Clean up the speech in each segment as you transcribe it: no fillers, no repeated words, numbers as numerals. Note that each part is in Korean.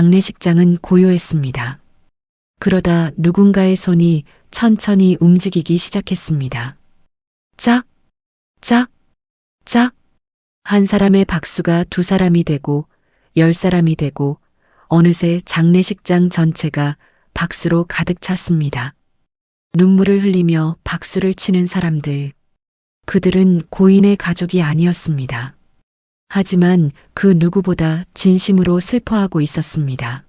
장례식장은 고요했습니다. 그러다 누군가의 손이 천천히 움직이기 시작했습니다. 짝, 짝, 짝. 한 사람의 박수가 두 사람이 되고 10사람이 되고 어느새 장례식장 전체가 박수로 가득 찼습니다. 눈물을 흘리며 박수를 치는 사람들. 그들은 고인의 가족이 아니었습니다. 하지만 그 누구보다 진심으로 슬퍼하고 있었습니다.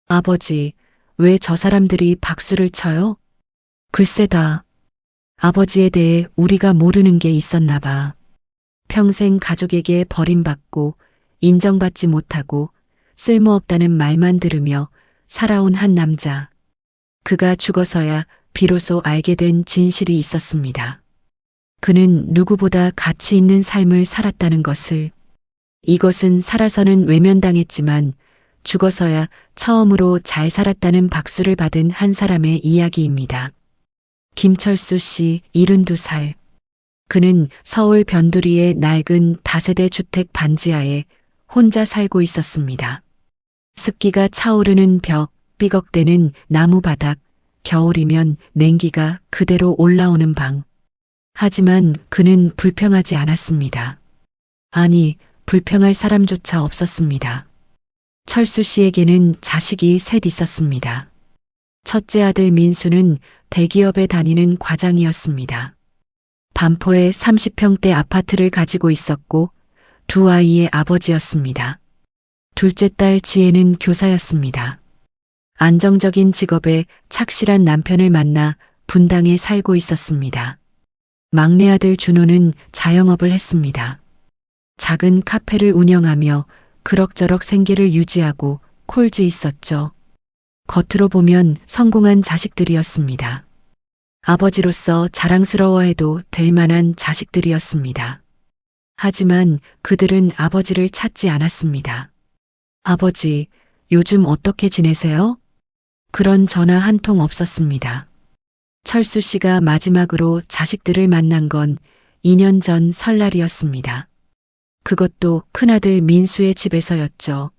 아버지, 왜 저 사람들이 박수를 쳐요? 글쎄다. 아버지에 대해 우리가 모르는 게 있었나 봐. 평생 가족에게 버림받고 인정받지 못하고 쓸모없다는 말만 들으며 살아온 한 남자. 그가 죽어서야 비로소 알게 된 진실이 있었습니다. 그는 누구보다 가치 있는 삶을 살았다는 것을. 이것은 살아서는 외면당했지만 죽어서야 처음으로 잘 살았다는 박수를 받은 한 사람의 이야기입니다. 김철수 씨 72살. 그는 서울 변두리의 낡은 다세대 주택 반지하에 혼자 살고 있었습니다. 습기가 차오르는 벽, 삐걱대는 나무 바닥, 겨울이면 냉기가 그대로 올라오는 방. 하지만 그는 불평하지 않았습니다. 아니, 불평할 사람조차 없었습니다. 철수 씨에게는 자식이 셋 있었습니다. 첫째 아들 민수는 대기업에 다니는 과장이었습니다. 반포에 30평대 아파트를 가지고 있었고 두 아이의 아버지였습니다. 둘째 딸 지혜는 교사였습니다. 안정적인 직업에 착실한 남편을 만나 분당에 살고 있었습니다. 막내 아들 준호는 자영업을 했습니다. 작은 카페를 운영하며 그럭저럭 생계를 유지하고 콜즈 있었죠. 겉으로 보면 성공한 자식들이었습니다. 아버지로서 자랑스러워해도 될 만한 자식들이었습니다. 하지만 그들은 아버지를 찾지 않았습니다. 아버지, 요즘 어떻게 지내세요? 그런 전화 한 통 없었습니다. 철수 씨가 마지막으로 자식들을 만난 건 2년 전 설날이었습니다. 그것도 큰아들 민수의 집에서였죠.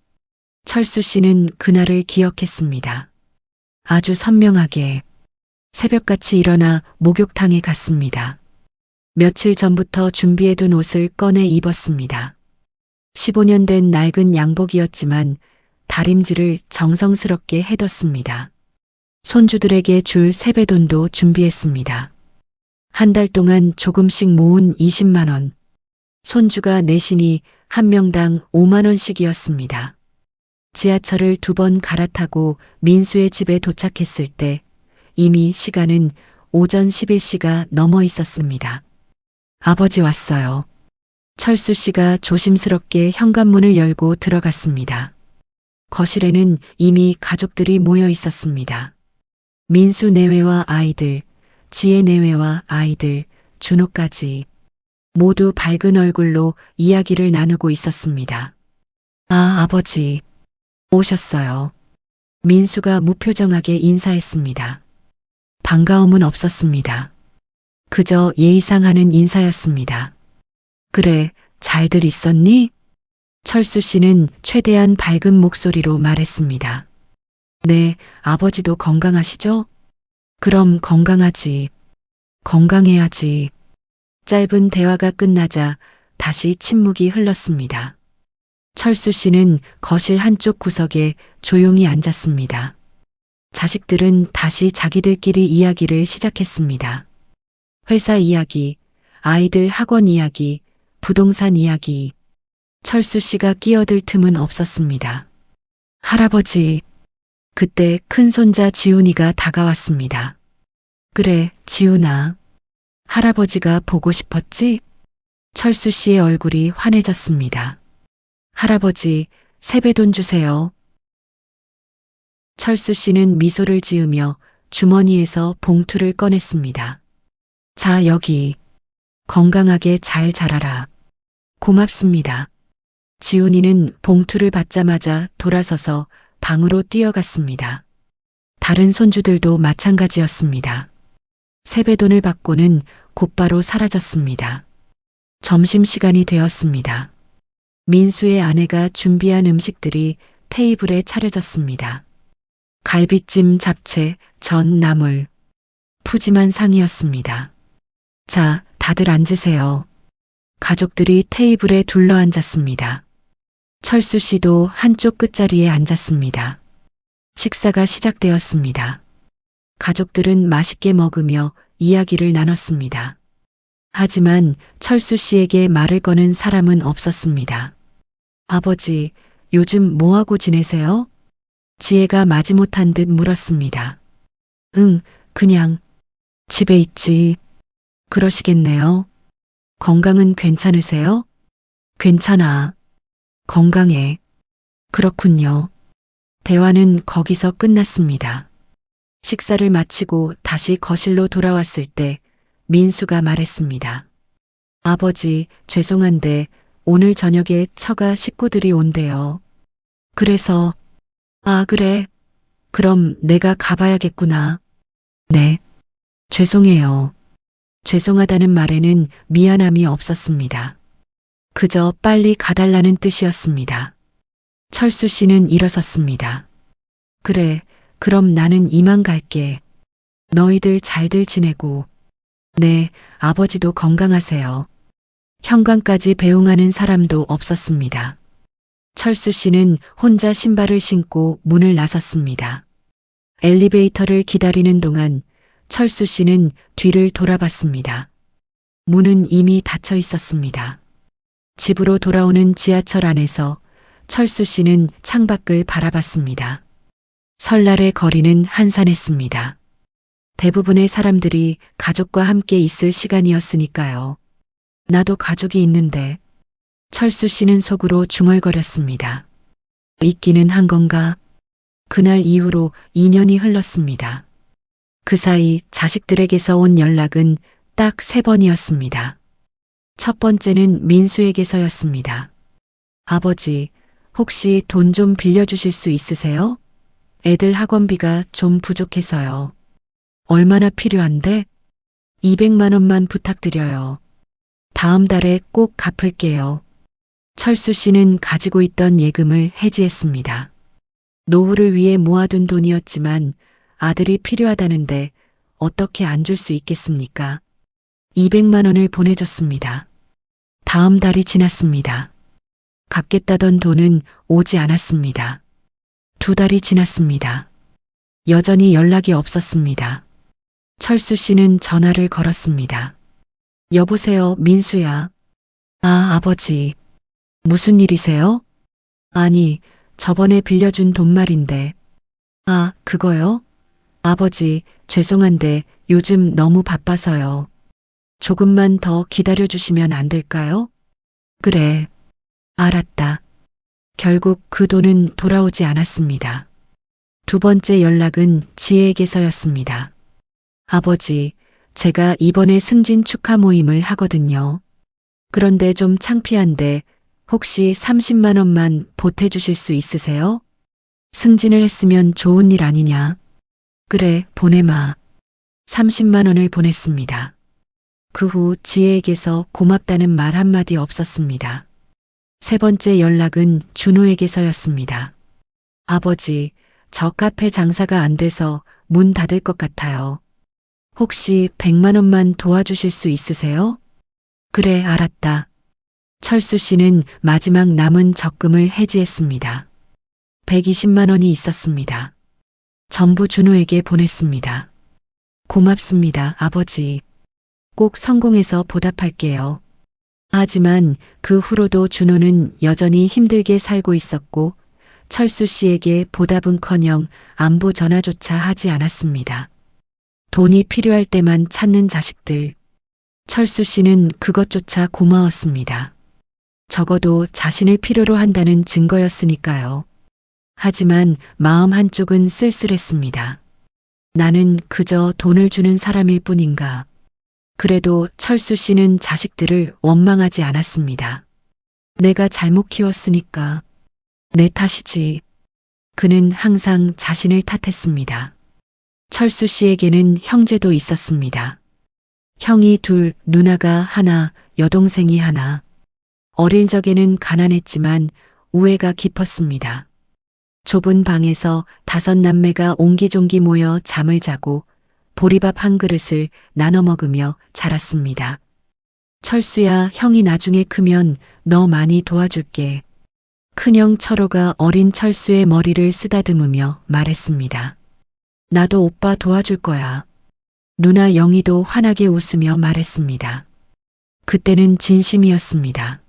철수 씨는 그날을 기억했습니다. 아주 선명하게. 새벽같이 일어나 목욕탕에 갔습니다. 며칠 전부터 준비해둔 옷을 꺼내 입었습니다. 15년 된 낡은 양복이었지만 다림질을 정성스럽게 해뒀습니다. 손주들에게 줄 세배돈도 준비했습니다. 한 달 동안 조금씩 모은 20만 원. 손주가 내신이 한 명당 5만 원씩이었습니다. 지하철을 2번 갈아타고 민수의 집에 도착했을 때 이미 시간은 오전 11시가 넘어 있었습니다. 아버지 왔어요. 철수 씨가 조심스럽게 현관문을 열고 들어갔습니다. 거실에는 이미 가족들이 모여 있었습니다. 민수 내외와 아이들, 지혜 내외와 아이들, 준호까지. 모두 밝은 얼굴로 이야기를 나누고 있었습니다. 아, 아버지. 오셨어요. 민수가 무표정하게 인사했습니다. 반가움은 없었습니다. 그저 예의상 하는 인사였습니다. 그래, 잘들 있었니? 철수 씨는 최대한 밝은 목소리로 말했습니다. 네, 아버지도 건강하시죠? 그럼 건강하지. 건강해야지. 짧은 대화가 끝나자 다시 침묵이 흘렀습니다. 철수 씨는 거실 한쪽 구석에 조용히 앉았습니다. 자식들은 다시 자기들끼리 이야기를 시작했습니다. 회사 이야기, 아이들 학원 이야기, 부동산 이야기. 철수 씨가 끼어들 틈은 없었습니다. 할아버지. 그때 큰 손자 지훈이가 다가왔습니다. 그래, 지훈아. 할아버지가 보고 싶었지? 철수 씨의 얼굴이 환해졌습니다. 할아버지, 세배돈 주세요. 철수 씨는 미소를 지으며 주머니에서 봉투를 꺼냈습니다. 자, 여기. 건강하게 잘 자라라. 고맙습니다. 지훈이는 봉투를 받자마자 돌아서서 방으로 뛰어갔습니다. 다른 손주들도 마찬가지였습니다. 세배돈을 받고는 곧바로 사라졌습니다. 점심시간이 되었습니다. 민수의 아내가 준비한 음식들이 테이블에 차려졌습니다. 갈비찜, 잡채, 전, 나물. 푸짐한 상이었습니다. 자, 다들 앉으세요. 가족들이 테이블에 둘러앉았습니다. 철수 씨도 한쪽 끝자리에 앉았습니다. 식사가 시작되었습니다. 가족들은 맛있게 먹으며 이야기를 나눴습니다. 하지만 철수 씨에게 말을 거는 사람은 없었습니다. 아버지, 요즘 뭐하고 지내세요? 지혜가 마지못한 듯 물었습니다. 응, 그냥 집에 있지. 그러시겠네요. 건강은 괜찮으세요? 괜찮아. 건강해. 그렇군요. 대화는 거기서 끝났습니다. 식사를 마치고 다시 거실로 돌아왔을 때 민수가 말했습니다. 아버지, 죄송한데 오늘 저녁에 처가 식구들이 온대요. 그래서, 아, 그래. 그럼 내가 가봐야겠구나. 네. 죄송해요. 죄송하다는 말에는 미안함이 없었습니다. 그저 빨리 가달라는 뜻이었습니다. 철수 씨는 일어섰습니다. 그래, 그럼 나는 이만 갈게. 너희들 잘들 지내고. 네, 아버지도 건강하세요. 현관까지 배웅하는 사람도 없었습니다. 철수 씨는 혼자 신발을 신고 문을 나섰습니다. 엘리베이터를 기다리는 동안 철수 씨는 뒤를 돌아봤습니다. 문은 이미 닫혀 있었습니다. 집으로 돌아오는 지하철 안에서 철수 씨는 창밖을 바라봤습니다. 설날의 거리는 한산했습니다. 대부분의 사람들이 가족과 함께 있을 시간이었으니까요. 나도 가족이 있는데. 철수 씨는 속으로 중얼거렸습니다. 있기는 한 건가? 그날 이후로 2년이 흘렀습니다. 그 사이 자식들에게서 온 연락은 딱 3번이었습니다. 첫 번째는 민수에게서였습니다. 아버지, 혹시 돈 좀 빌려주실 수 있으세요? 애들 학원비가 좀 부족해서요. 얼마나 필요한데? 200만 원만 부탁드려요. 다음 달에 꼭 갚을게요. 철수 씨는 가지고 있던 예금을 해지했습니다. 노후를 위해 모아둔 돈이었지만 아들이 필요하다는데 어떻게 안 줄 수 있겠습니까? 200만 원을 보내줬습니다. 다음 달이 지났습니다. 갚겠다던 돈은 오지 않았습니다. 2달이 지났습니다. 여전히 연락이 없었습니다. 철수 씨는 전화를 걸었습니다. 여보세요, 민수야. 아, 아버지. 무슨 일이세요? 아니, 저번에 빌려준 돈 말인데. 아, 그거요? 아버지, 죄송한데 요즘 너무 바빠서요. 조금만 더 기다려주시면 안 될까요? 그래. 알았다. 결국 그 돈은 돌아오지 않았습니다. 2번째 연락은 지혜에게서였습니다. 아버지, 제가 이번에 승진 축하 모임을 하거든요. 그런데 좀 창피한데 혹시 30만 원만 보태주실 수 있으세요? 승진을 했으면 좋은 일 아니냐? 그래, 보내마. 30만 원을 보냈습니다. 그 후 지혜에게서 고맙다는 말 한마디 없었습니다. 3번째 연락은 준호에게서였습니다. 아버지, 저 카페 장사가 안 돼서 문 닫을 것 같아요. 혹시 100만 원만 도와주실 수 있으세요? 그래, 알았다. 철수 씨는 마지막 남은 적금을 해지했습니다. 120만 원이 있었습니다. 전부 준호에게 보냈습니다. 고맙습니다, 아버지. 꼭 성공해서 보답할게요. 하지만 그 후로도 준호는 여전히 힘들게 살고 있었고 철수 씨에게 보답은커녕 안부 전화조차 하지 않았습니다. 돈이 필요할 때만 찾는 자식들. 철수 씨는 그것조차 고마웠습니다. 적어도 자신을 필요로 한다는 증거였으니까요. 하지만 마음 한쪽은 쓸쓸했습니다. 나는 그저 돈을 주는 사람일 뿐인가. 그래도 철수 씨는 자식들을 원망하지 않았습니다. 내가 잘못 키웠으니까 내 탓이지. 그는 항상 자신을 탓했습니다. 철수 씨에게는 형제도 있었습니다. 형이 2, 누나가 1, 여동생이 1. 어릴 적에는 가난했지만 우애가 깊었습니다. 좁은 방에서 5남매가 옹기종기 모여 잠을 자고 보리밥 한 그릇을 나눠 먹으며 자랐습니다. 철수야, 형이 나중에 크면 너 많이 도와줄게. 큰형 철호가 어린 철수의 머리를 쓰다듬으며 말했습니다. 나도 오빠 도와줄 거야. 누나 영희도 환하게 웃으며 말했습니다. 그때는 진심이었습니다.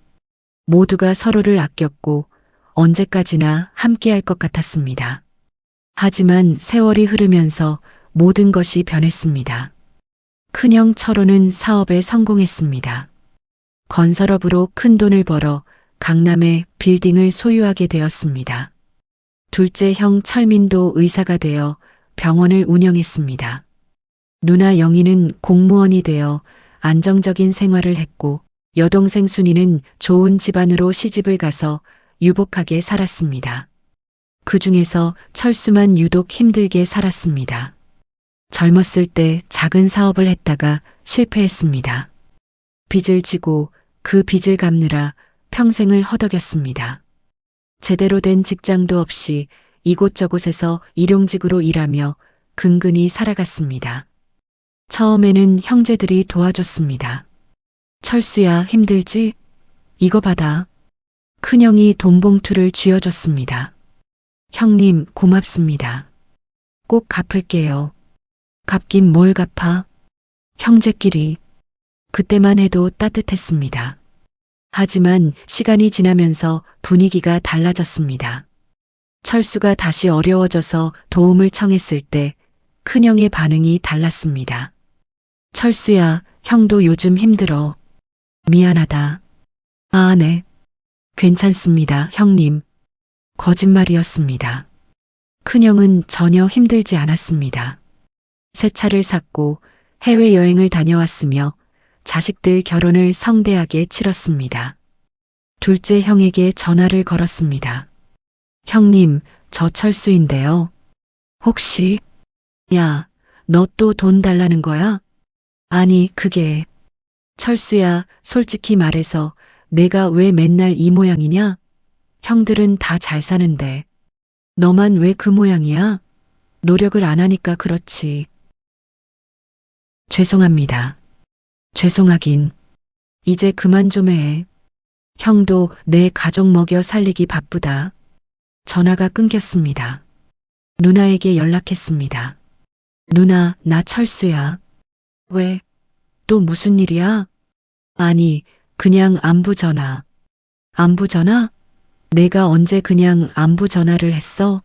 모두가 서로를 아꼈고 언제까지나 함께할 것 같았습니다. 하지만 세월이 흐르면서 모든 것이 변했습니다. 큰형 철호는 사업에 성공했습니다. 건설업으로 큰 돈을 벌어 강남에 빌딩을 소유하게 되었습니다. 둘째 형 철민도 의사가 되어 병원을 운영했습니다. 누나 영희는 공무원이 되어 안정적인 생활을 했고 여동생 순이는 좋은 집안으로 시집을 가서 유복하게 살았습니다. 그 중에서 철수만 유독 힘들게 살았습니다. 젊었을 때 작은 사업을 했다가 실패했습니다. 빚을 지고 그 빚을 갚느라 평생을 허덕였습니다. 제대로 된 직장도 없이 이곳저곳에서 일용직으로 일하며 근근히 살아갔습니다. 처음에는 형제들이 도와줬습니다. 철수야, 힘들지? 이거 받아. 큰형이 돈봉투를 쥐어줬습니다. 형님, 고맙습니다. 꼭 갚을게요. 갚긴 뭘 갚아? 형제끼리. 그때만 해도 따뜻했습니다. 하지만 시간이 지나면서 분위기가 달라졌습니다. 철수가 다시 어려워져서 도움을 청했을 때 큰형의 반응이 달랐습니다. 철수야, 형도 요즘 힘들어. 미안하다. 아, 네. 괜찮습니다, 형님. 거짓말이었습니다. 큰형은 전혀 힘들지 않았습니다. 새 차를 샀고 해외여행을 다녀왔으며 자식들 결혼을 성대하게 치렀습니다. 둘째 형에게 전화를 걸었습니다. 형님, 저 철수인데요. 혹시, 야, 너 또 돈 달라는 거야? 아니, 그게, 철수야, 솔직히 말해서 내가 왜 맨날 이 모양이냐? 형들은 다 잘 사는데, 너만 왜 그 모양이야? 노력을 안 하니까 그렇지. 죄송합니다. 죄송하긴. 이제 그만 좀 해. 형도 내 가족 먹여 살리기 바쁘다. 전화가 끊겼습니다. 누나에게 연락했습니다. 누나, 나 철수야. 왜? 또 무슨 일이야? 아니, 그냥 안부 전화. 안부 전화? 내가 언제 그냥 안부 전화를 했어?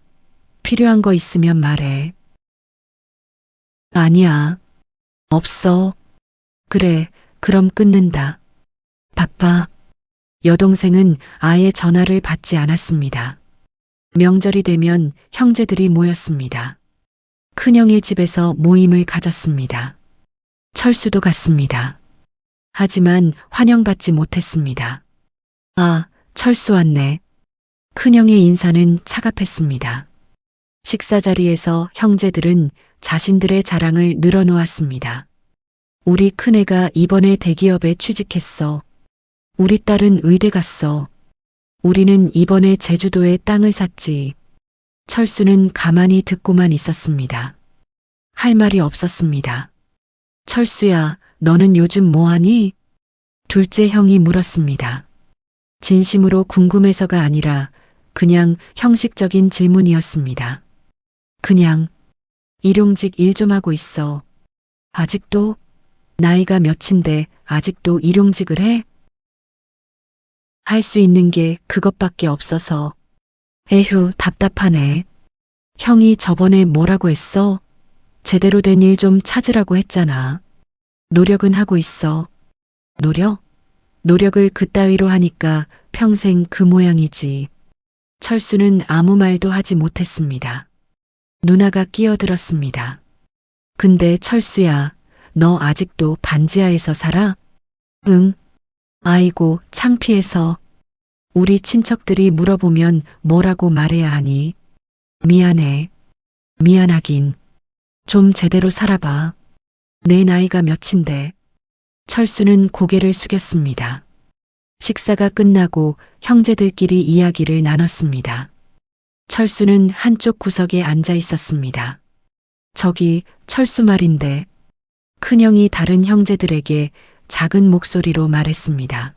필요한 거 있으면 말해. 아니야. 없어. 그래, 그럼 끊는다. 바빠. 여동생은 아예 전화를 받지 않았습니다. 명절이 되면 형제들이 모였습니다. 큰형의 집에서 모임을 가졌습니다. 철수도 갔습니다. 하지만 환영받지 못했습니다. 아, 철수 왔네. 큰형의 인사는 차갑했습니다. 식사 자리에서 형제들은 자신들의 자랑을 늘어놓았습니다. 우리 큰애가 이번에 대기업에 취직했어. 우리 딸은 의대 갔어. 우리는 이번에 제주도에 땅을 샀지. 철수는 가만히 듣고만 있었습니다. 할 말이 없었습니다. 철수야, 너는 요즘 뭐하니? 둘째 형이 물었습니다. 진심으로 궁금해서가 아니라 그냥 형식적인 질문이었습니다. 그냥 일용직 일 좀 하고 있어. 아직도? 나이가 몇인데 아직도 일용직을 해? 할 수 있는 게 그것밖에 없어서. 에휴, 답답하네. 형이 저번에 뭐라고 했어? 제대로 된 일 좀 찾으라고 했잖아. 노력은 하고 있어. 노력? 노력을 그따위로 하니까 평생 그 모양이지. 철수는 아무 말도 하지 못했습니다. 누나가 끼어들었습니다. 근데 철수야, 너 아직도 반지하에서 살아? 응. 아이고, 창피해서. 우리 친척들이 물어보면 뭐라고 말해야 하니? 미안해. 미안하긴. 좀 제대로 살아봐. 내 나이가 몇인데. 철수는 고개를 숙였습니다. 식사가 끝나고 형제들끼리 이야기를 나눴습니다. 철수는 한쪽 구석에 앉아 있었습니다. 저기 철수 말인데. 큰형이 다른 형제들에게 작은 목소리로 말했습니다.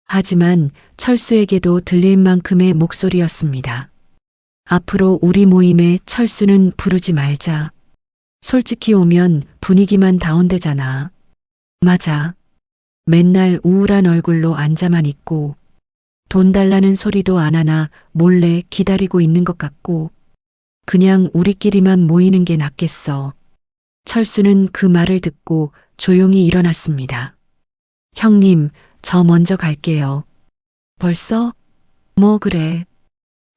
하지만 철수에게도 들릴 만큼의 목소리였습니다. 앞으로 우리 모임에 철수는 부르지 말자. 솔직히 오면 분위기만 다운되잖아. 맞아. 맨날 우울한 얼굴로 앉아만 있고 돈 달라는 소리도 안 하나 몰래 기다리고 있는 것 같고 그냥 우리끼리만 모이는 게 낫겠어. 철수는 그 말을 듣고 조용히 일어났습니다. 형님, 저 먼저 갈게요. 벌써? 뭐 그래.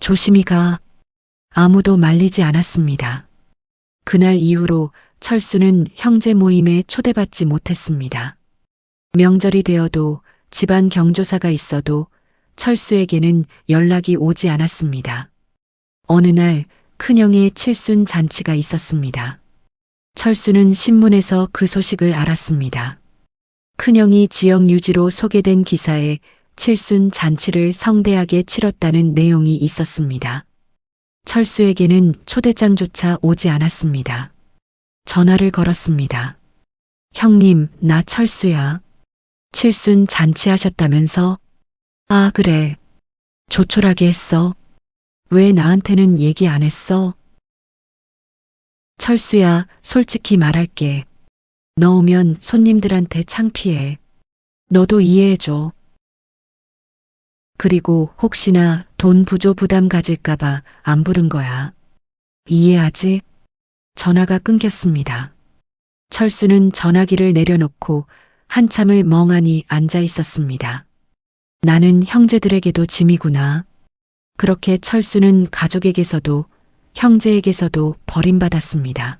조심히 가. 아무도 말리지 않았습니다. 그날 이후로 철수는 형제 모임에 초대받지 못했습니다. 명절이 되어도 집안 경조사가 있어도 철수에게는 연락이 오지 않았습니다. 어느 날 큰형의 칠순 잔치가 있었습니다. 철수는 신문에서 그 소식을 알았습니다. 큰형이 지역 유지로 소개된 기사에 칠순 잔치를 성대하게 치렀다는 내용이 있었습니다. 철수에게는 초대장조차 오지 않았습니다. 전화를 걸었습니다. 형님, 나 철수야. 칠순 잔치하셨다면서? 아, 그래. 조촐하게 했어. 왜 나한테는 얘기 안 했어? 철수야, 솔직히 말할게. 너 오면 손님들한테 창피해. 너도 이해해줘. 그리고 혹시나 돈 부조 부담 가질까봐 안 부른 거야. 이해하지? 전화가 끊겼습니다. 철수는 전화기를 내려놓고 한참을 멍하니 앉아 있었습니다. 나는 형제들에게도 짐이구나. 그렇게 철수는 가족에게서도 형제에게서도 버림받았습니다.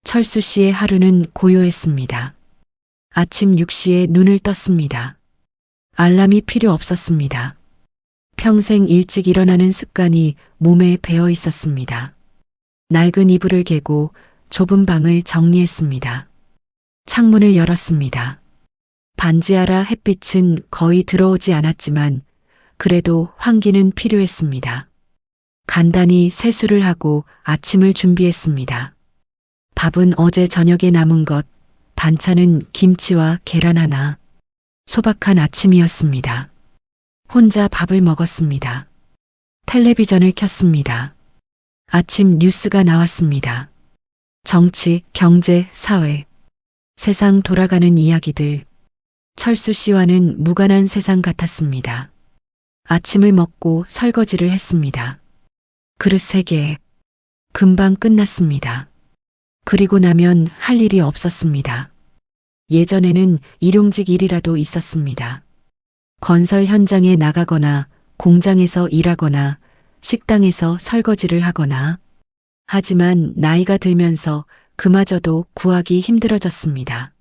철수 씨의 하루는 고요했습니다. 아침 6시에 눈을 떴습니다. 알람이 필요 없었습니다. 평생 일찍 일어나는 습관이 몸에 배어 있었습니다. 낡은 이불을 개고 좁은 방을 정리했습니다. 창문을 열었습니다. 반지하라 햇빛은 거의 들어오지 않았지만 그래도 환기는 필요했습니다. 간단히 세수를 하고 아침을 준비했습니다. 밥은 어제 저녁에 남은 것, 반찬은 김치와 계란 하나. 소박한 아침이었습니다. 혼자 밥을 먹었습니다. 텔레비전을 켰습니다. 아침 뉴스가 나왔습니다. 정치, 경제, 사회. 세상 돌아가는 이야기들. 철수 씨와는 무관한 세상 같았습니다. 아침을 먹고 설거지를 했습니다. 그릇 3개. 금방 끝났습니다. 그리고 나면 할 일이 없었습니다. 예전에는 일용직 일이라도 있었습니다. 건설 현장에 나가거나 공장에서 일하거나 식당에서 설거지를 하거나. 하지만 나이가 들면서 그마저도 구하기 힘들어졌습니다.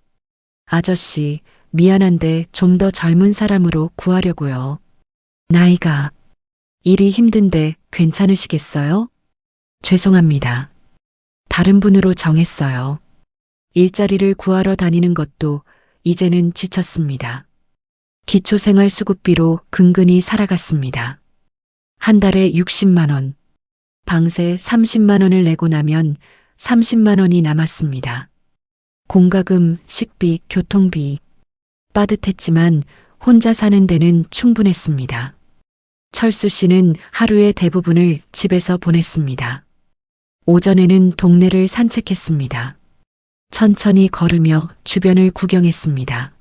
아저씨, 미안한데 좀 더 젊은 사람으로 구하려고요. 나이가. 일이 힘든데 괜찮으시겠어요? 죄송합니다. 다른 분으로 정했어요. 일자리를 구하러 다니는 것도 이제는 지쳤습니다. 기초생활수급비로 근근히 살아갔습니다. 한 달에 60만 원, 방세 30만 원을 내고 나면 30만 원이 남았습니다. 공과금, 식비, 교통비. 빠듯했지만 혼자 사는 데는 충분했습니다. 철수 씨는 하루의 대부분을 집에서 보냈습니다. 오전에는 동네를 산책했습니다. 천천히 걸으며 주변을 구경했습니다.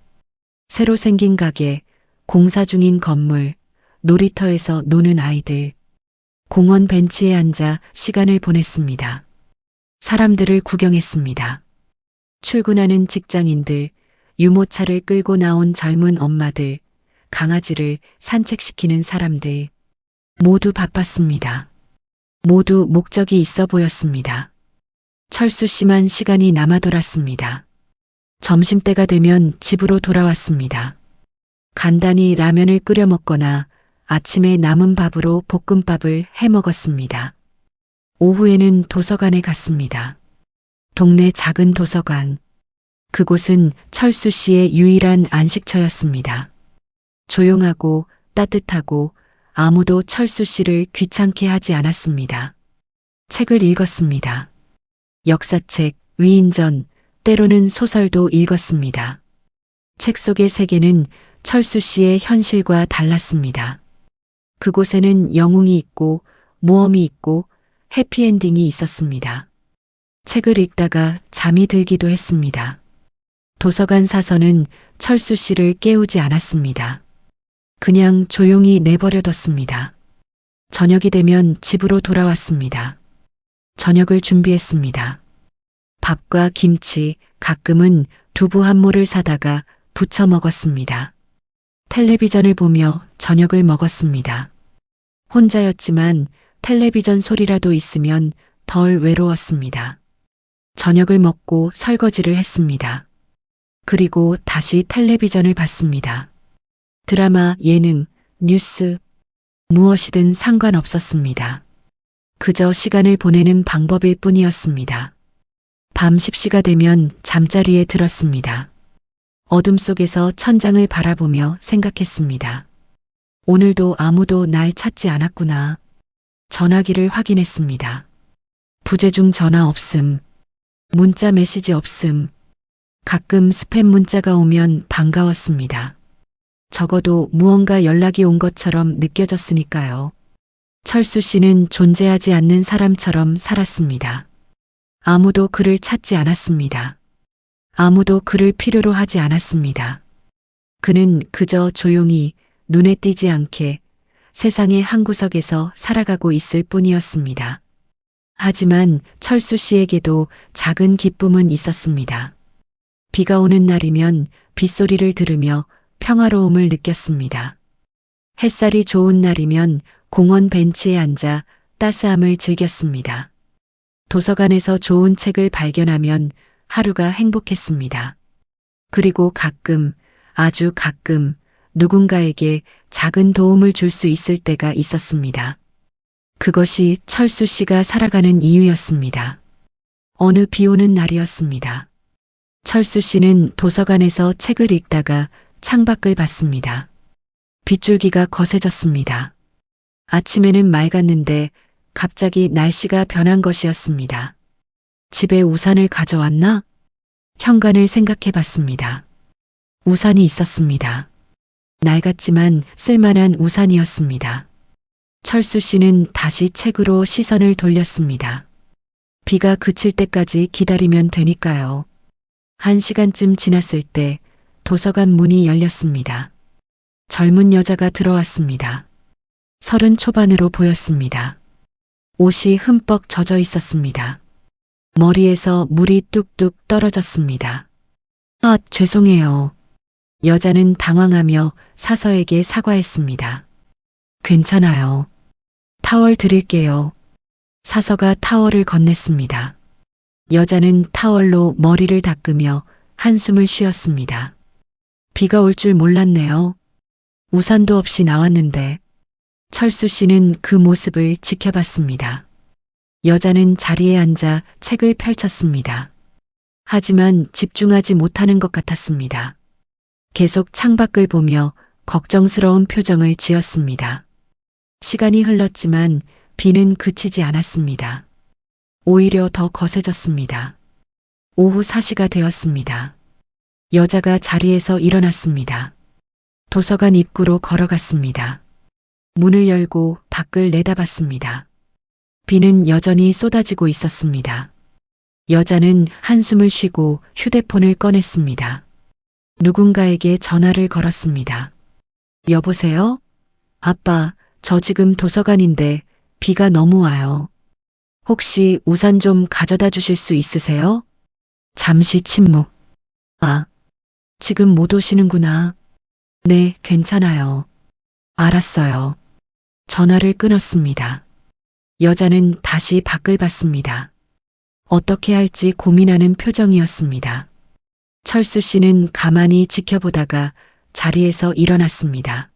새로 생긴 가게, 공사 중인 건물, 놀이터에서 노는 아이들, 공원 벤치에 앉아 시간을 보냈습니다. 사람들을 구경했습니다. 출근하는 직장인들, 유모차를 끌고 나온 젊은 엄마들, 강아지를 산책시키는 사람들. 모두 바빴습니다. 모두 목적이 있어 보였습니다. 철수 씨만 시간이 남아 돌았습니다. 점심때가 되면 집으로 돌아왔습니다. 간단히 라면을 끓여 먹거나 아침에 남은 밥으로 볶음밥을 해 먹었습니다. 오후에는 도서관에 갔습니다. 동네 작은 도서관. 그곳은 철수 씨의 유일한 안식처였습니다. 조용하고 따뜻하고 아무도 철수 씨를 귀찮게 하지 않았습니다. 책을 읽었습니다. 역사책, 위인전, 때로는 소설도 읽었습니다. 책 속의 세계는 철수 씨의 현실과 달랐습니다. 그곳에는 영웅이 있고 모험이 있고 해피엔딩이 있었습니다. 책을 읽다가 잠이 들기도 했습니다. 도서관 사서는 철수 씨를 깨우지 않았습니다. 그냥 조용히 내버려뒀습니다. 저녁이 되면 집으로 돌아왔습니다. 저녁을 준비했습니다. 밥과 김치, 가끔은 두부 한 모를 사다가 부쳐 먹었습니다. 텔레비전을 보며 저녁을 먹었습니다. 혼자였지만 텔레비전 소리라도 있으면 덜 외로웠습니다. 저녁을 먹고 설거지를 했습니다. 그리고 다시 텔레비전을 봤습니다. 드라마, 예능, 뉴스, 무엇이든 상관없었습니다. 그저 시간을 보내는 방법일 뿐이었습니다. 밤 10시가 되면 잠자리에 들었습니다. 어둠 속에서 천장을 바라보며 생각했습니다. 오늘도 아무도 날 찾지 않았구나. 전화기를 확인했습니다. 부재중 전화 없음. 문자 메시지 없음. 가끔 스팸 문자가 오면 반가웠습니다. 적어도 무언가 연락이 온 것처럼 느껴졌으니까요. 철수 씨는 존재하지 않는 사람처럼 살았습니다. 아무도 그를 찾지 않았습니다. 아무도 그를 필요로 하지 않았습니다. 그는 그저 조용히 눈에 띄지 않게 세상의 한 구석에서 살아가고 있을 뿐이었습니다. 하지만 철수 씨에게도 작은 기쁨은 있었습니다. 비가 오는 날이면 빗소리를 들으며 평화로움을 느꼈습니다. 햇살이 좋은 날이면 공원 벤치에 앉아 따스함을 즐겼습니다. 도서관에서 좋은 책을 발견하면 하루가 행복했습니다. 그리고 가끔, 아주 가끔 누군가에게 작은 도움을 줄 수 있을 때가 있었습니다. 그것이 철수 씨가 살아가는 이유였습니다. 어느 비 오는 날이었습니다. 철수 씨는 도서관에서 책을 읽다가 창밖을 봤습니다. 빗줄기가 거세졌습니다. 아침에는 맑았는데 갑자기 날씨가 변한 것이었습니다. 집에 우산을 가져왔나? 현관을 생각해 봤습니다. 우산이 있었습니다. 낡았지만 쓸만한 우산이었습니다. 철수 씨는 다시 책으로 시선을 돌렸습니다. 비가 그칠 때까지 기다리면 되니까요. 1시간쯤 지났을 때 도서관 문이 열렸습니다. 젊은 여자가 들어왔습니다. 30 초반으로 보였습니다. 옷이 흠뻑 젖어 있었습니다. 머리에서 물이 뚝뚝 떨어졌습니다. 아, 죄송해요. 여자는 당황하며 사서에게 사과했습니다. 괜찮아요. 타월 드릴게요. 사서가 타월을 건넸습니다. 여자는 타월로 머리를 닦으며 한숨을 쉬었습니다. 비가 올 줄 몰랐네요. 우산도 없이 나왔는데. 철수 씨는 그 모습을 지켜봤습니다. 여자는 자리에 앉아 책을 펼쳤습니다. 하지만 집중하지 못하는 것 같았습니다. 계속 창밖을 보며 걱정스러운 표정을 지었습니다. 시간이 흘렀지만 비는 그치지 않았습니다. 오히려 더 거세졌습니다. 오후 4시가 되었습니다. 여자가 자리에서 일어났습니다. 도서관 입구로 걸어갔습니다. 문을 열고 밖을 내다봤습니다. 비는 여전히 쏟아지고 있었습니다. 여자는 한숨을 쉬고 휴대폰을 꺼냈습니다. 누군가에게 전화를 걸었습니다. 여보세요? 아빠, 저 지금 도서관인데 비가 너무 와요. 혹시 우산 좀 가져다 주실 수 있으세요? 잠시 침묵. 아, 지금 못 오시는구나. 네, 괜찮아요. 알았어요. 전화를 끊었습니다. 여자는 다시 밖을 봤습니다. 어떻게 할지 고민하는 표정이었습니다. 철수 씨는 가만히 지켜보다가 자리에서 일어났습니다.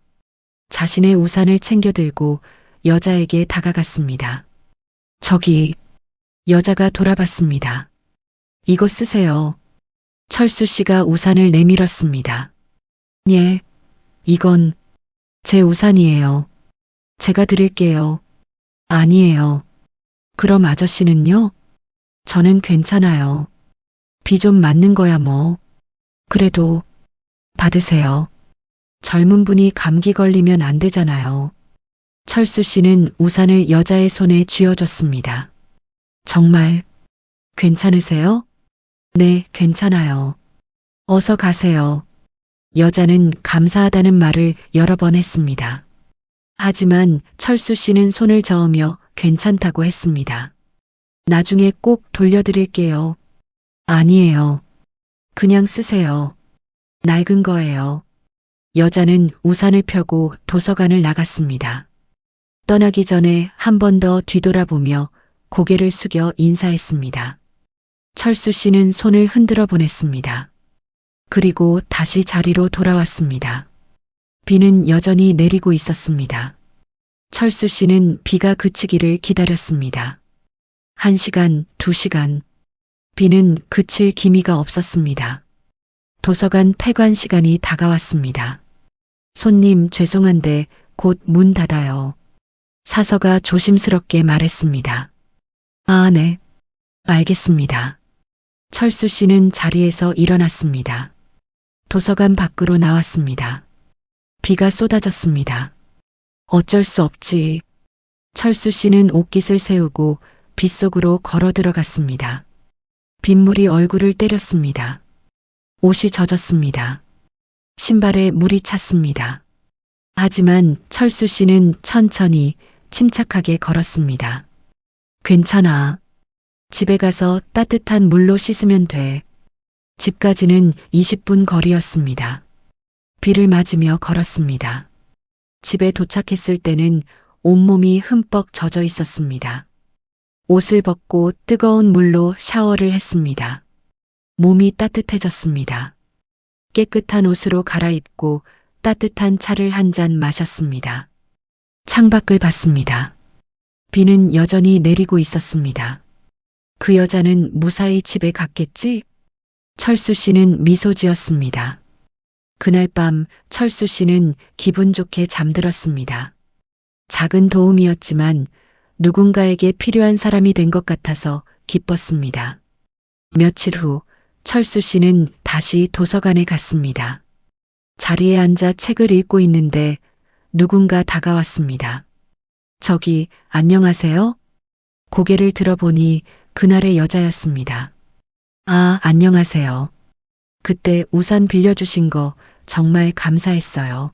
자신의 우산을 챙겨 들고 여자에게 다가갔습니다. 저기, 여자가 돌아봤습니다. 이거 쓰세요. 철수 씨가 우산을 내밀었습니다. 예, 이건 제 우산이에요. 제가 드릴게요. 아니에요. 그럼 아저씨는요? 저는 괜찮아요. 비 좀 맞는 거야 뭐. 그래도 받으세요. 젊은 분이 감기 걸리면 안 되잖아요. 철수 씨는 우산을 여자의 손에 쥐어줬습니다. 정말 괜찮으세요? 네, 괜찮아요. 어서 가세요. 여자는 감사하다는 말을 여러 번 했습니다. 하지만 철수 씨는 손을 저으며 괜찮다고 했습니다. 나중에 꼭 돌려드릴게요. 아니에요. 그냥 쓰세요. 낡은 거예요. 여자는 우산을 펴고 도서관을 나갔습니다. 떠나기 전에 한 번 더 뒤돌아보며 고개를 숙여 인사했습니다. 철수 씨는 손을 흔들어 보냈습니다. 그리고 다시 자리로 돌아왔습니다. 비는 여전히 내리고 있었습니다. 철수 씨는 비가 그치기를 기다렸습니다. 1시간, 2시간. 비는 그칠 기미가 없었습니다. 도서관 폐관 시간이 다가왔습니다. 손님 죄송한데 곧 문 닫아요. 사서가 조심스럽게 말했습니다. 아, 네. 알겠습니다. 철수 씨는 자리에서 일어났습니다. 도서관 밖으로 나왔습니다. 비가 쏟아졌습니다. 어쩔 수 없지. 철수 씨는 옷깃을 세우고 빗속으로 걸어 들어갔습니다. 빗물이 얼굴을 때렸습니다. 옷이 젖었습니다. 신발에 물이 찼습니다. 하지만 철수 씨는 천천히 침착하게 걸었습니다. 괜찮아. 집에 가서 따뜻한 물로 씻으면 돼. 집까지는 20분 거리였습니다. 비를 맞으며 걸었습니다. 집에 도착했을 때는 온몸이 흠뻑 젖어 있었습니다. 옷을 벗고 뜨거운 물로 샤워를 했습니다. 몸이 따뜻해졌습니다. 깨끗한 옷으로 갈아입고 따뜻한 차를 한 잔 마셨습니다. 창밖을 봤습니다. 비는 여전히 내리고 있었습니다. 그 여자는 무사히 집에 갔겠지? 철수 씨는 미소 지었습니다. 그날 밤 철수 씨는 기분 좋게 잠들었습니다. 작은 도움이었지만 누군가에게 필요한 사람이 된 것 같아서 기뻤습니다. 며칠 후 철수 씨는 다시 도서관에 갔습니다. 자리에 앉아 책을 읽고 있는데 누군가 다가왔습니다. 저기, 안녕하세요? 고개를 들어보니 그날의 여자였습니다. 아, 안녕하세요. 그때 우산 빌려주신 거 정말 감사했어요.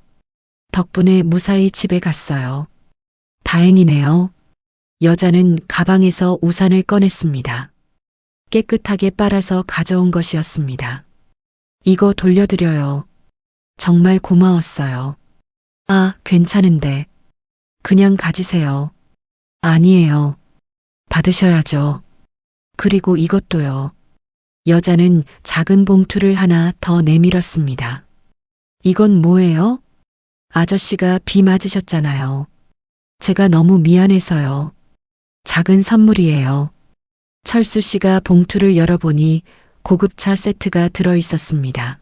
덕분에 무사히 집에 갔어요. 다행이네요. 여자는 가방에서 우산을 꺼냈습니다. 깨끗하게 빨아서 가져온 것이었습니다. 이거 돌려드려요. 정말 고마웠어요. 아, 괜찮은데. 그냥 가지세요. 아니에요. 받으셔야죠. 그리고 이것도요. 여자는 작은 봉투를 하나 더 내밀었습니다. 이건 뭐예요? 아저씨가 비 맞으셨잖아요. 제가 너무 미안해서요. 작은 선물이에요. 철수 씨가 봉투를 열어보니 고급차 세트가 들어 있었습니다.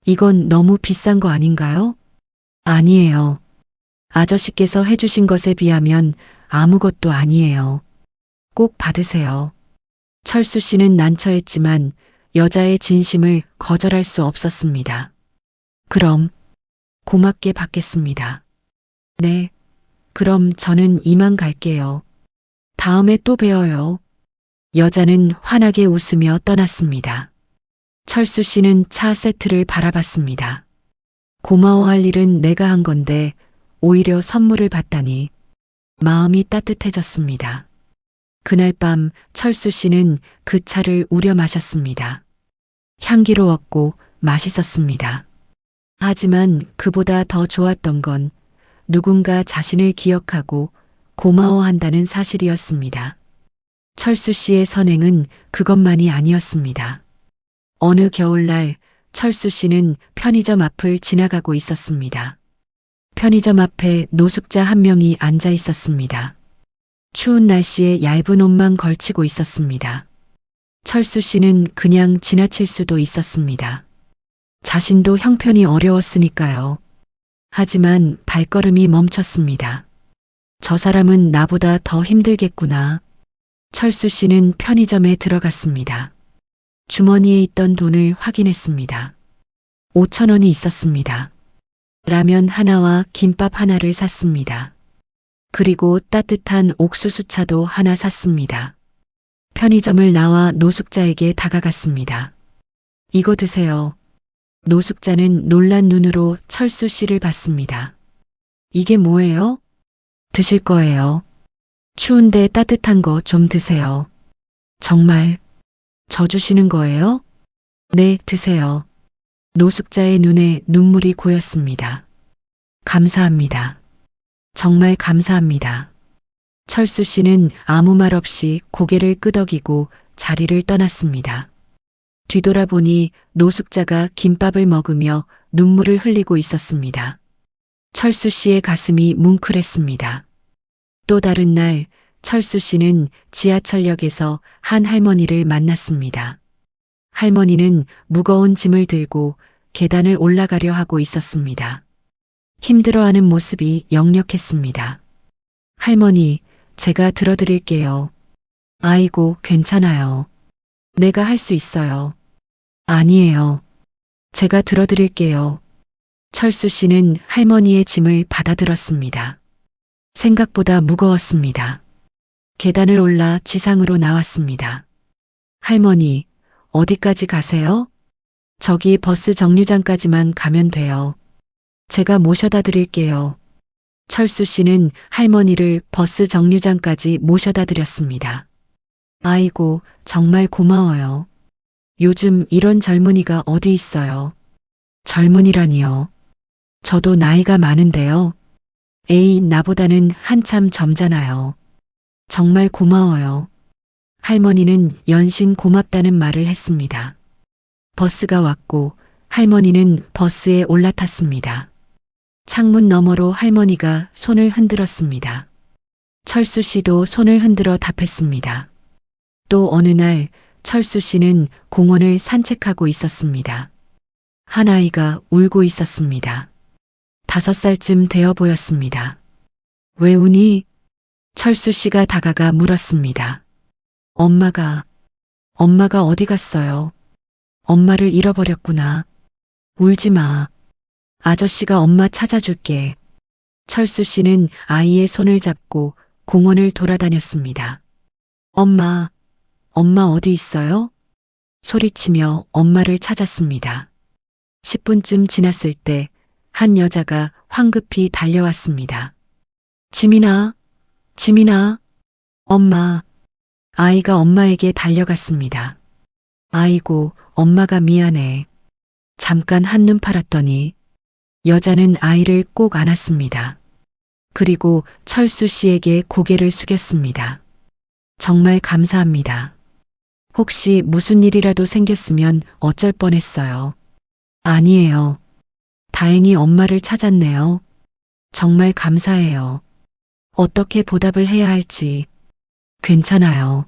이건 너무 비싼 거 아닌가요? 아니에요. 아저씨께서 해주신 것에 비하면 아무것도 아니에요. 꼭 받으세요. 철수 씨는 난처했지만 여자의 진심을 거절할 수 없었습니다. 그럼 고맙게 받겠습니다. 네. 그럼 저는 이만 갈게요. 다음에 또 봬요. 여자는 환하게 웃으며 떠났습니다. 철수 씨는 차 세트를 바라봤습니다. 고마워할 일은 내가 한 건데 오히려 선물을 받다니 마음이 따뜻해졌습니다. 그날 밤 철수 씨는 그 차를 우려 마셨습니다. 향기로웠고 맛있었습니다. 하지만 그보다 더 좋았던 건 누군가 자신을 기억하고 고마워한다는 사실이었습니다. 철수 씨의 선행은 그것만이 아니었습니다. 어느 겨울날 철수 씨는 편의점 앞을 지나가고 있었습니다. 편의점 앞에 노숙자 한 명이 앉아 있었습니다. 추운 날씨에 얇은 옷만 걸치고 있었습니다. 철수 씨는 그냥 지나칠 수도 있었습니다. 자신도 형편이 어려웠으니까요. 하지만 발걸음이 멈췄습니다. 저 사람은 나보다 더 힘들겠구나. 철수 씨는 편의점에 들어갔습니다. 주머니에 있던 돈을 확인했습니다. 5천 원이 있었습니다. 라면 하나와 김밥 하나를 샀습니다. 그리고 따뜻한 옥수수차도 하나 샀습니다. 편의점을 나와 노숙자에게 다가갔습니다. 이거 드세요. 노숙자는 놀란 눈으로 철수 씨를 봤습니다. 이게 뭐예요? 드실 거예요. 추운데 따뜻한 거 좀 드세요. 정말 저 주시는 거예요? 네, 드세요. 노숙자의 눈에 눈물이 고였습니다. 감사합니다. 정말 감사합니다. 철수 씨는 아무 말 없이 고개를 끄덕이고 자리를 떠났습니다. 뒤돌아보니 노숙자가 김밥을 먹으며 눈물을 흘리고 있었습니다. 철수 씨의 가슴이 뭉클했습니다. 또 다른 날 철수 씨는 지하철역에서 한 할머니를 만났습니다. 할머니는 무거운 짐을 들고 계단을 올라가려 하고 있었습니다. 힘들어하는 모습이 역력했습니다. 할머니, 제가 들어드릴게요. 아이고, 괜찮아요. 내가 할 수 있어요. 아니에요. 제가 들어드릴게요. 철수 씨는 할머니의 짐을 받아들었습니다. 생각보다 무거웠습니다. 계단을 올라 지상으로 나왔습니다. 할머니, 어디까지 가세요? 저기 버스 정류장까지만 가면 돼요. 제가 모셔다 드릴게요. 철수 씨는 할머니를 버스 정류장까지 모셔다 드렸습니다. 아이고, 정말 고마워요. 요즘 이런 젊은이가 어디 있어요? 젊은이라니요. 저도 나이가 많은데요. 에이, 나보다는 한참 젊잖아요. 정말 고마워요. 할머니는 연신 고맙다는 말을 했습니다. 버스가 왔고 할머니는 버스에 올라탔습니다. 창문 너머로 할머니가 손을 흔들었습니다. 철수 씨도 손을 흔들어 답했습니다. 또 어느 날 철수 씨는 공원을 산책하고 있었습니다. 한 아이가 울고 있었습니다. 5살쯤 되어 보였습니다. 왜 우니? 철수 씨가 다가가 물었습니다. 엄마가 어디 갔어요? 엄마를 잃어버렸구나. 울지 마. 아저씨가 엄마 찾아줄게. 철수 씨는 아이의 손을 잡고 공원을 돌아다녔습니다. 엄마 어디 있어요? 소리치며 엄마를 찾았습니다. 10분쯤 지났을 때 한 여자가 황급히 달려왔습니다. 지민아, 엄마. 아이가 엄마에게 달려갔습니다. 아이고, 엄마가 미안해. 잠깐 한눈 팔았더니 여자는 아이를 꼭 안았습니다. 그리고 철수 씨에게 고개를 숙였습니다. 정말 감사합니다. 혹시 무슨 일이라도 생겼으면 어쩔 뻔했어요. 아니에요. 다행히 엄마를 찾았네요. 정말 감사해요. 어떻게 보답을 해야 할지. 괜찮아요.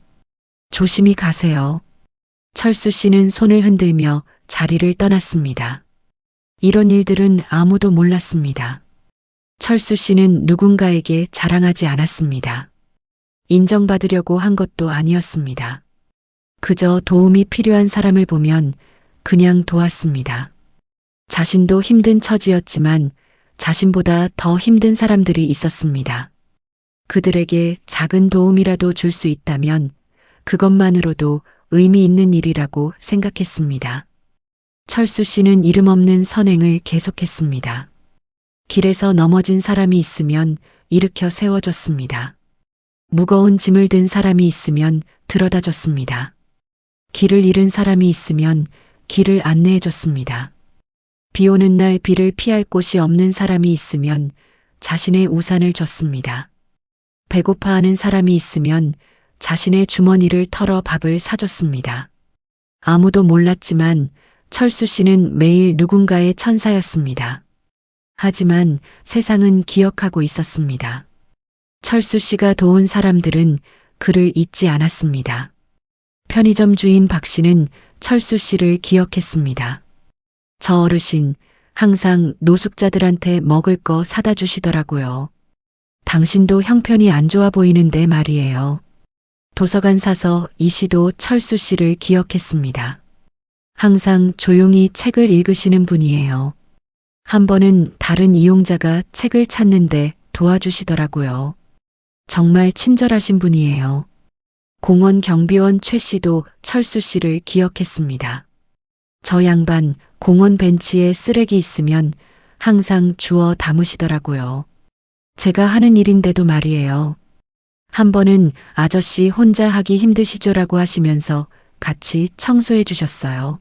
조심히 가세요. 철수 씨는 손을 흔들며 자리를 떠났습니다. 이런 일들은 아무도 몰랐습니다. 철수 씨는 누군가에게 자랑하지 않았습니다. 인정받으려고 한 것도 아니었습니다. 그저 도움이 필요한 사람을 보면 그냥 도왔습니다. 자신도 힘든 처지였지만 자신보다 더 힘든 사람들이 있었습니다. 그들에게 작은 도움이라도 줄 수 있다면 그것만으로도 의미 있는 일이라고 생각했습니다. 철수 씨는 이름 없는 선행을 계속했습니다. 길에서 넘어진 사람이 있으면 일으켜 세워줬습니다. 무거운 짐을 든 사람이 있으면 들어다 줬습니다. 길을 잃은 사람이 있으면 길을 안내해 줬습니다. 비 오는 날 비를 피할 곳이 없는 사람이 있으면 자신의 우산을 줬습니다. 배고파하는 사람이 있으면 자신의 주머니를 털어 밥을 사줬습니다. 아무도 몰랐지만 철수 씨는 매일 누군가의 천사였습니다. 하지만 세상은 기억하고 있었습니다. 철수 씨가 도운 사람들은 그를 잊지 않았습니다. 편의점 주인 박 씨는 철수 씨를 기억했습니다. 저 어르신 항상 노숙자들한테 먹을 거 사다 주시더라고요. 당신도 형편이 안 좋아 보이는데 말이에요. 도서관 사서 이 씨도 철수 씨를 기억했습니다. 항상 조용히 책을 읽으시는 분이에요. 한 번은 다른 이용자가 책을 찾는데 도와주시더라고요. 정말 친절하신 분이에요. 공원 경비원 최 씨도 철수 씨를 기억했습니다. 저 양반 공원 벤치에 쓰레기 있으면 항상 주워 담으시더라고요. 제가 하는 일인데도 말이에요. 한 번은 아저씨 혼자 하기 힘드시죠라고 하시면서 같이 청소해 주셨어요.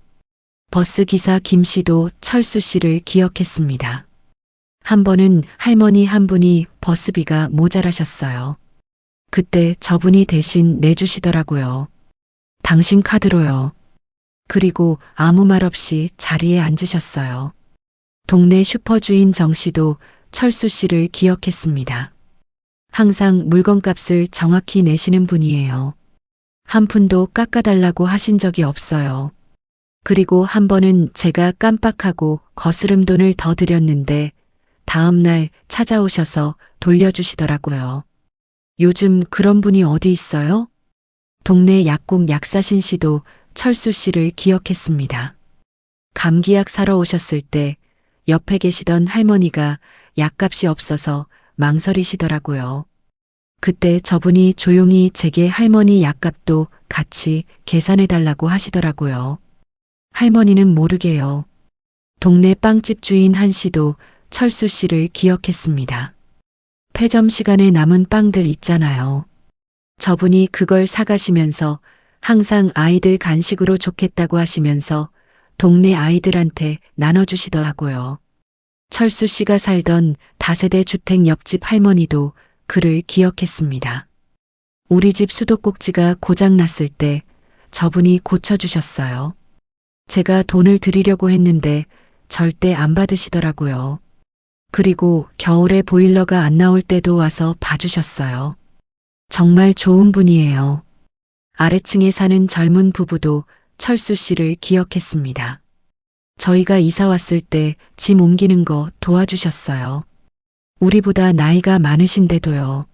버스 기사 김 씨도 철수 씨를 기억했습니다. 한 번은 할머니 한 분이 버스비가 모자라셨어요. 그때 저분이 대신 내주시더라고요. 당신 카드로요. 그리고 아무 말 없이 자리에 앉으셨어요. 동네 슈퍼주인 정 씨도 철수 씨를 기억했습니다. 항상 물건값을 정확히 내시는 분이에요. 한 푼도 깎아달라고 하신 적이 없어요. 그리고 한 번은 제가 깜빡하고 거스름 돈을 더 드렸는데 다음날 찾아오셔서 돌려주시더라고요. 요즘 그런 분이 어디 있어요? 동네 약국 약사신 씨도 철수 씨를 기억했습니다. 감기약 사러 오셨을 때 옆에 계시던 할머니가 약값이 없어서 망설이시더라고요. 그때 저분이 조용히 제게 할머니 약값도 같이 계산해 달라고 하시더라고요. 할머니는 모르게요. 동네 빵집 주인 한 씨도 철수 씨를 기억했습니다. 폐점 시간에 남은 빵들 있잖아요. 저분이 그걸 사가시면서 항상 아이들 간식으로 좋겠다고 하시면서 동네 아이들한테 나눠주시더라고요. 철수 씨가 살던 다세대 주택 옆집 할머니도 그를 기억했습니다. 우리 집 수도꼭지가 고장났을 때 저분이 고쳐주셨어요. 제가 돈을 드리려고 했는데 절대 안 받으시더라고요. 그리고 겨울에 보일러가 안 나올 때도 와서 봐주셨어요. 정말 좋은 분이에요. 아래층에 사는 젊은 부부도 철수 씨를 기억했습니다. 저희가 이사 왔을 때 짐 옮기는 거 도와주셨어요. 우리보다 나이가 많으신데도요.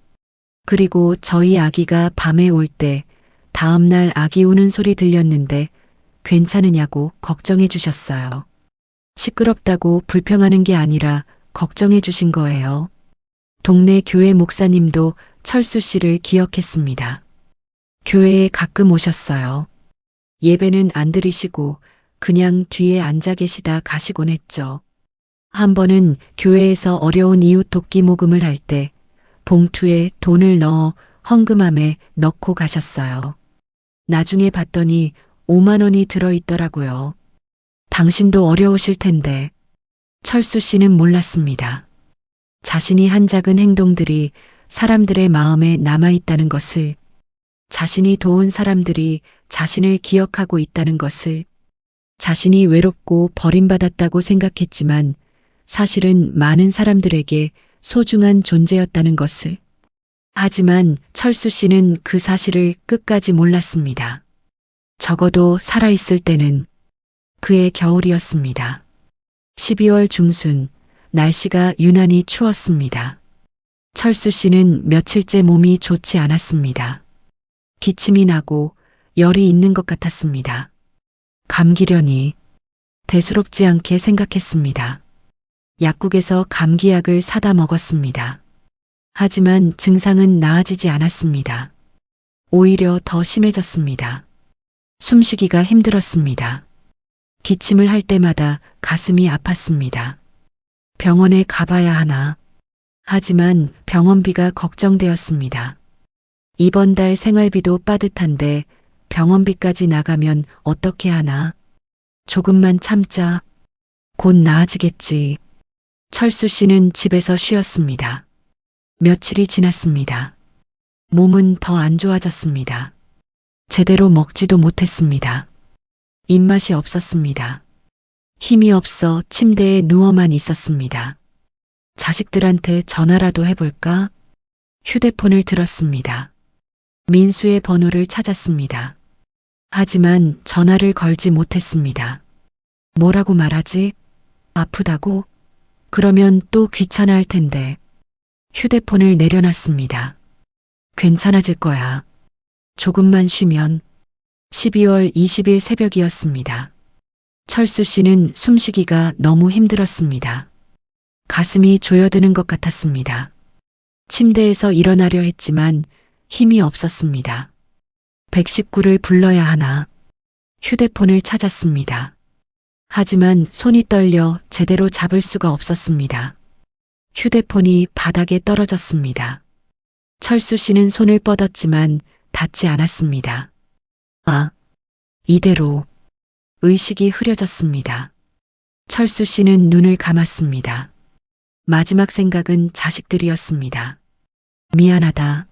그리고 저희 아기가 밤에 올 때 다음날 아기 우는 소리 들렸는데 괜찮으냐고 걱정해 주셨어요. 시끄럽다고 불평하는 게 아니라 걱정해 주신 거예요. 동네 교회 목사님도 철수 씨를 기억했습니다. 교회에 가끔 오셨어요. 예배는 안 드리시고 그냥 뒤에 앉아 계시다 가시곤 했죠. 한 번은 교회에서 어려운 이웃 돕기 모금을 할 때 봉투에 돈을 넣어 헌금함에 넣고 가셨어요. 나중에 봤더니 5만 원이 들어있더라고요. 당신도 어려우실 텐데. 철수 씨는 몰랐습니다. 자신이 한 작은 행동들이 사람들의 마음에 남아있다는 것을, 자신이 도운 사람들이 자신을 기억하고 있다는 것을, 자신이 외롭고 버림받았다고 생각했지만 사실은 많은 사람들에게 소중한 존재였다는 것을. 하지만 철수 씨는 그 사실을 끝까지 몰랐습니다. 적어도 살아있을 때는 그의 겨울이었습니다. 12월 중순, 날씨가 유난히 추웠습니다. 철수 씨는 며칠째 몸이 좋지 않았습니다. 기침이 나고 열이 있는 것 같았습니다. 감기려니 대수롭지 않게 생각했습니다. 약국에서 감기약을 사다 먹었습니다. 하지만 증상은 나아지지 않았습니다. 오히려 더 심해졌습니다. 숨쉬기가 힘들었습니다. 기침을 할 때마다 가슴이 아팠습니다. 병원에 가봐야 하나. 하지만 병원비가 걱정되었습니다. 이번 달 생활비도 빠듯한데 병원비까지 나가면 어떻게 하나. 조금만 참자. 곧 나아지겠지. 철수 씨는 집에서 쉬었습니다. 며칠이 지났습니다. 몸은 더 안 좋아졌습니다. 제대로 먹지도 못했습니다. 입맛이 없었습니다. 힘이 없어 침대에 누워만 있었습니다. 자식들한테 전화라도 해볼까? 휴대폰을 들었습니다. 민수의 번호를 찾았습니다. 하지만 전화를 걸지 못했습니다. 뭐라고 말하지? 아프다고? 그러면 또 귀찮아 할 텐데. 휴대폰을 내려놨습니다. 괜찮아질 거야. 조금만 쉬면. 12월 20일 새벽이었습니다. 철수 씨는 숨쉬기가 너무 힘들었습니다. 가슴이 조여드는 것 같았습니다. 침대에서 일어나려 했지만 힘이 없었습니다. 119를 불러야 하나. 휴대폰을 찾았습니다. 하지만 손이 떨려 제대로 잡을 수가 없었습니다. 휴대폰이 바닥에 떨어졌습니다. 철수 씨는 손을 뻗었지만 닿지 않았습니다. 아, 이대로. 의식이 흐려졌습니다. 철수 씨는 눈을 감았습니다. 마지막 생각은 자식들이었습니다. 미안하다.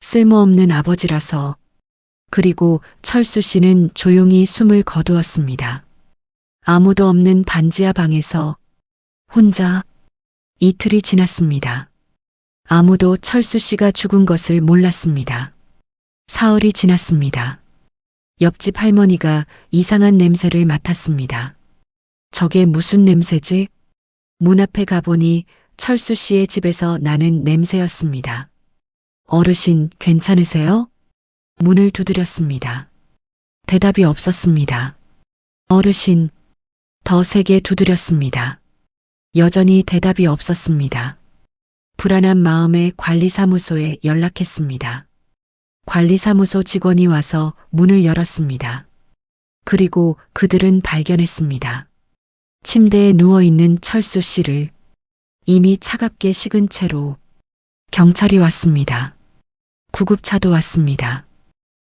쓸모없는 아버지라서. 그리고 철수 씨는 조용히 숨을 거두었습니다. 아무도 없는 반지하 방에서 혼자. 이틀이 지났습니다. 아무도 철수 씨가 죽은 것을 몰랐습니다. 사흘이 지났습니다. 옆집 할머니가 이상한 냄새를 맡았습니다. 저게 무슨 냄새지? 문 앞에 가보니 철수 씨의 집에서 나는 냄새였습니다. 어르신, 괜찮으세요? 문을 두드렸습니다. 대답이 없었습니다. 어르신, 더 세게 두드렸습니다. 여전히 대답이 없었습니다. 불안한 마음에 관리사무소에 연락했습니다. 관리사무소 직원이 와서 문을 열었습니다. 그리고 그들은 발견했습니다. 침대에 누워있는 철수 씨를 이미 차갑게 식은 채로. 경찰이 왔습니다. 구급차도 왔습니다.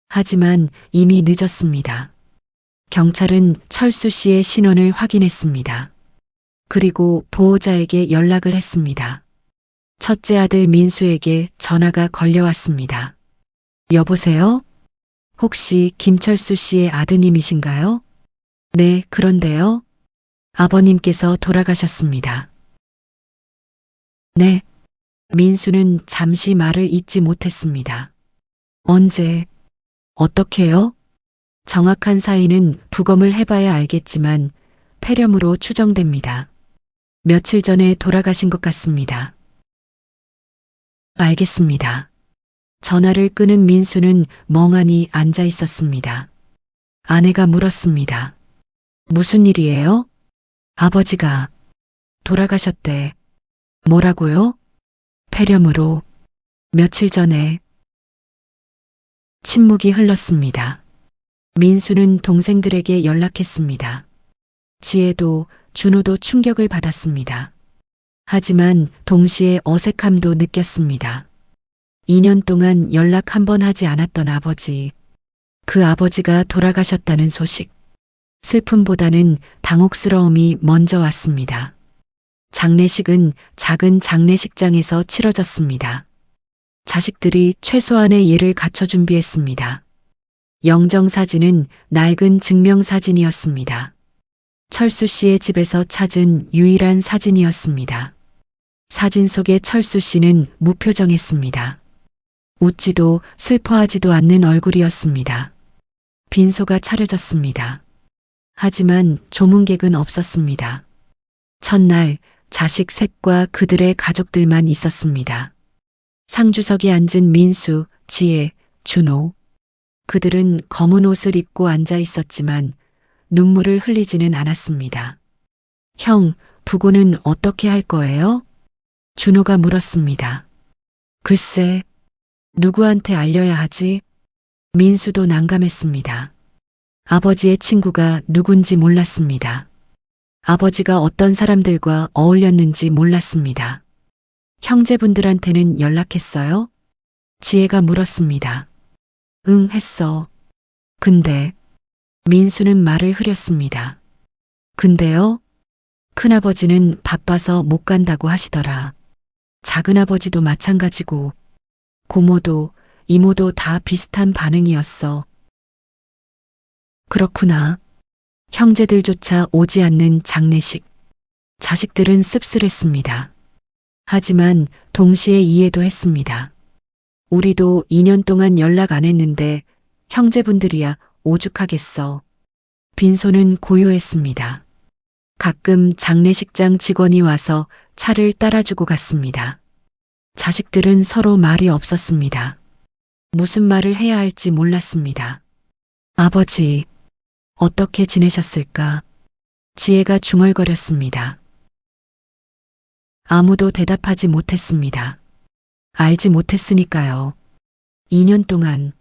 하지만 이미 늦었습니다. 경찰은 철수 씨의 신원을 확인했습니다. 그리고 보호자에게 연락을 했습니다. 첫째 아들 민수에게 전화가 걸려왔습니다. 여보세요? 혹시 김철수 씨의 아드님이신가요? 네, 그런데요. 아버님께서 돌아가셨습니다. 네. 민수는 잠시 말을 잇지 못했습니다. 언제? 어떻게요? 정확한 사인은 부검을 해봐야 알겠지만 폐렴으로 추정됩니다. 며칠 전에 돌아가신 것 같습니다. 알겠습니다. 전화를 끄는 민수는 멍하니 앉아 있었습니다. 아내가 물었습니다. 무슨 일이에요? 아버지가 돌아가셨대. 뭐라고요? 폐렴으로. 며칠 전에. 침묵이 흘렀습니다. 민수는 동생들에게 연락했습니다. 지혜도 준호도 충격을 받았습니다. 하지만 동시에 어색함도 느꼈습니다. 2년 동안 연락 한 번 하지 않았던 아버지. 그 아버지가 돌아가셨다는 소식. 슬픔보다는 당혹스러움이 먼저 왔습니다. 장례식은 작은 장례식장에서 치러졌습니다. 자식들이 최소한의 예를 갖춰 준비했습니다. 영정사진은 낡은 증명사진이었습니다. 철수 씨의 집에서 찾은 유일한 사진이었습니다. 사진 속의 철수 씨는 무표정했습니다. 웃지도 슬퍼하지도 않는 얼굴이었습니다. 빈소가 차려졌습니다. 하지만 조문객은 없었습니다. 첫날 자식 셋과 그들의 가족들만 있었습니다. 상주석에 앉은 민수, 지혜, 준호. 그들은 검은 옷을 입고 앉아 있었지만 눈물을 흘리지는 않았습니다. 형, 부고는 어떻게 할 거예요? 준호가 물었습니다. 글쎄, 누구한테 알려야 하지? 민수도 난감했습니다. 아버지의 친구가 누군지 몰랐습니다. 아버지가 어떤 사람들과 어울렸는지 몰랐습니다. 형제분들한테는 연락했어요? 지혜가 물었습니다. 응, 했어. 근데 민수는 말을 흐렸습니다. 근데요? 큰아버지는 바빠서 못 간다고 하시더라. 작은아버지도 마찬가지고 고모도 이모도 다 비슷한 반응이었어. 그렇구나. 형제들조차 오지 않는 장례식. 자식들은 씁쓸했습니다. 하지만 동시에 이해도 했습니다. 우리도 2년 동안 연락 안 했는데 형제분들이야 오죽하겠어. 빈소는 고요했습니다. 가끔 장례식장 직원이 와서 차를 따라주고 갔습니다. 자식들은 서로 말이 없었습니다. 무슨 말을 해야 할지 몰랐습니다. 아버지, 어떻게 지내셨을까? 지혜가 중얼거렸습니다. 아무도 대답하지 못했습니다. 알지 못했으니까요. 2년 동안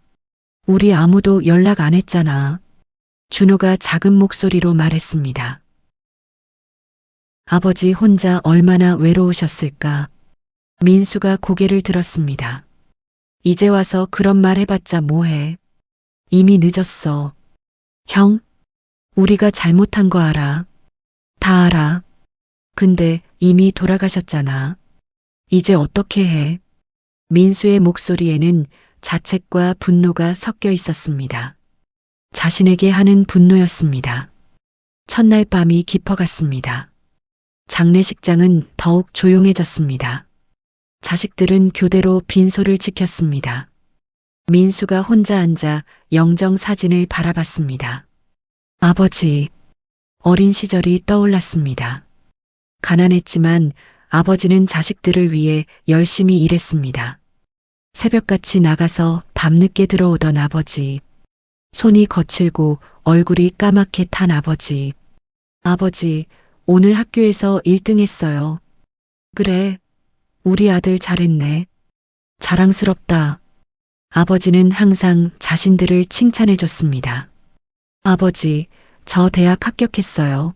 우리 아무도 연락 안 했잖아. 준호가 작은 목소리로 말했습니다. 아버지 혼자 얼마나 외로우셨을까? 민수가 고개를 들었습니다. 이제 와서 그런 말 해봤자 뭐해. 이미 늦었어. 형, 우리가 잘못한 거 알아. 다 알아. 근데 이미 돌아가셨잖아. 이제 어떻게 해? 민수의 목소리에는 자책과 분노가 섞여 있었습니다. 자신에게 하는 분노였습니다. 첫날 밤이 깊어갔습니다. 장례식장은 더욱 조용해졌습니다. 자식들은 교대로 빈소를 지켰습니다. 민수가 혼자 앉아 영정 사진을 바라봤습니다. 아버지, 어린 시절이 떠올랐습니다. 가난했지만 아버지는 자식들을 위해 열심히 일했습니다. 새벽같이 나가서 밤늦게 들어오던 아버지. 손이 거칠고 얼굴이 까맣게 탄 아버지. 아버지, 오늘 학교에서 1등 했어요. 그래, 우리 아들 잘했네. 자랑스럽다. 아버지는 항상 자신들을 칭찬해 줬습니다. 아버지, 저 대학 합격했어요.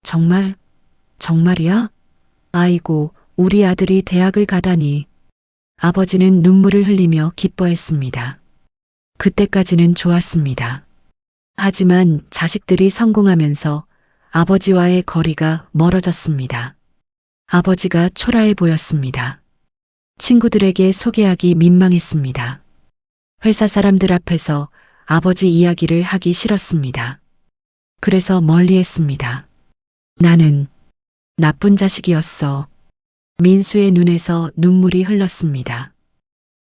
정말? 정말이야? 아이고, 우리 아들이 대학을 가다니. 아버지는 눈물을 흘리며 기뻐했습니다. 그때까지는 좋았습니다. 하지만 자식들이 성공하면서 아버지와의 거리가 멀어졌습니다. 아버지가 초라해 보였습니다. 친구들에게 소개하기 민망했습니다. 회사 사람들 앞에서 아버지 이야기를 하기 싫었습니다. 그래서 멀리했습니다. 나는 나쁜 자식이었어. 민수의 눈에서 눈물이 흘렀습니다.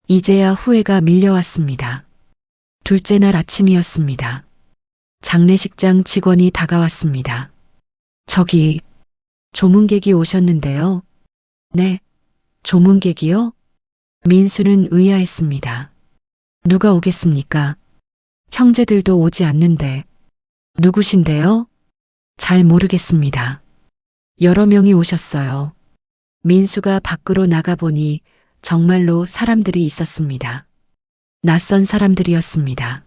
이제야 후회가 밀려왔습니다. 둘째 날 아침이었습니다. 장례식장 직원이 다가왔습니다. 저기, 조문객이 오셨는데요. 네, 조문객이요? 민수는 의아했습니다. 누가 오겠습니까? 형제들도 오지 않는데. 누구신데요? 잘 모르겠습니다. 여러 명이 오셨어요. 민수가 밖으로 나가보니 정말로 사람들이 있었습니다. 낯선 사람들이었습니다.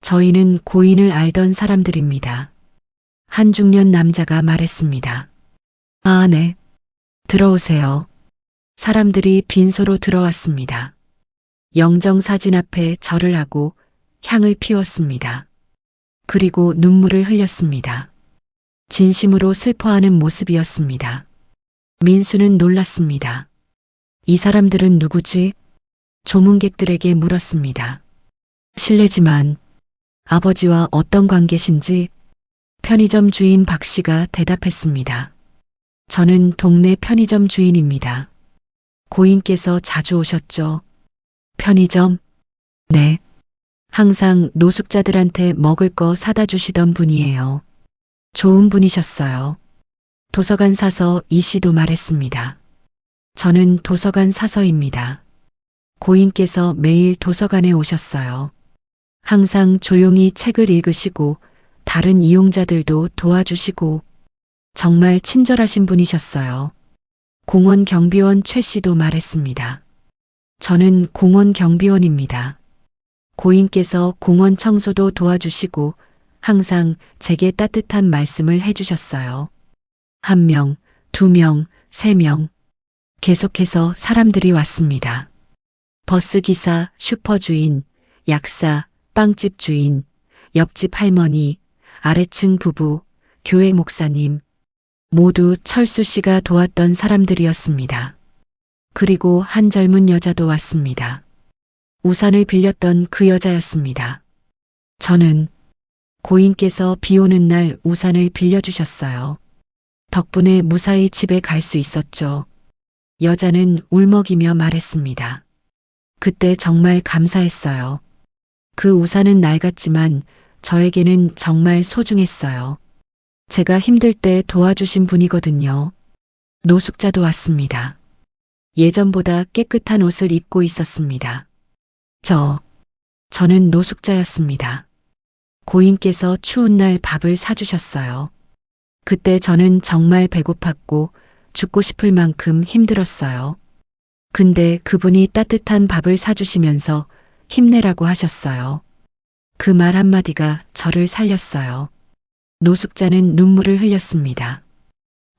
저희는 고인을 알던 사람들입니다. 한 중년 남자가 말했습니다. 아, 네. 들어오세요. 사람들이 빈소로 들어왔습니다. 영정 사진 앞에 절을 하고 향을 피웠습니다. 그리고 눈물을 흘렸습니다. 진심으로 슬퍼하는 모습이었습니다. 민수는 놀랐습니다. 이 사람들은 누구지? 조문객들에게 물었습니다. 실례지만 아버지와 어떤 관계신지? 편의점 주인 박 씨가 대답했습니다. 저는 동네 편의점 주인입니다. 고인께서 자주 오셨죠? 편의점? 네. 항상 노숙자들한테 먹을 거 사다 주시던 분이에요. 좋은 분이셨어요. 도서관 사서 이 씨도 말했습니다. 저는 도서관 사서입니다. 고인께서 매일 도서관에 오셨어요. 항상 조용히 책을 읽으시고 다른 이용자들도 도와주시고 정말 친절하신 분이셨어요. 공원 경비원 최 씨도 말했습니다. 저는 공원 경비원입니다. 고인께서 공원 청소도 도와주시고 항상 제게 따뜻한 말씀을 해주셨어요. 1명, 2명, 3명. 계속해서 사람들이 왔습니다. 버스기사, 슈퍼주인, 약사, 빵집 주인, 옆집 할머니, 아래층 부부, 교회 목사님, 모두 철수 씨가 도왔던 사람들이었습니다. 그리고 한 젊은 여자도 왔습니다. 우산을 빌렸던 그 여자였습니다. 저는 고인께서 비 오는 날 우산을 빌려주셨어요. 덕분에 무사히 집에 갈 수 있었죠. 여자는 울먹이며 말했습니다. 그때 정말 감사했어요. 그 우산은 낡았지만 저에게는 정말 소중했어요. 제가 힘들 때 도와주신 분이거든요. 노숙자도 왔습니다. 예전보다 깨끗한 옷을 입고 있었습니다. 저는 노숙자였습니다. 고인께서 추운 날 밥을 사주셨어요. 그때 저는 정말 배고팠고 죽고 싶을 만큼 힘들었어요. 근데 그분이 따뜻한 밥을 사주시면서 힘내라고 하셨어요. 그 말 한마디가 저를 살렸어요. 노숙자는 눈물을 흘렸습니다.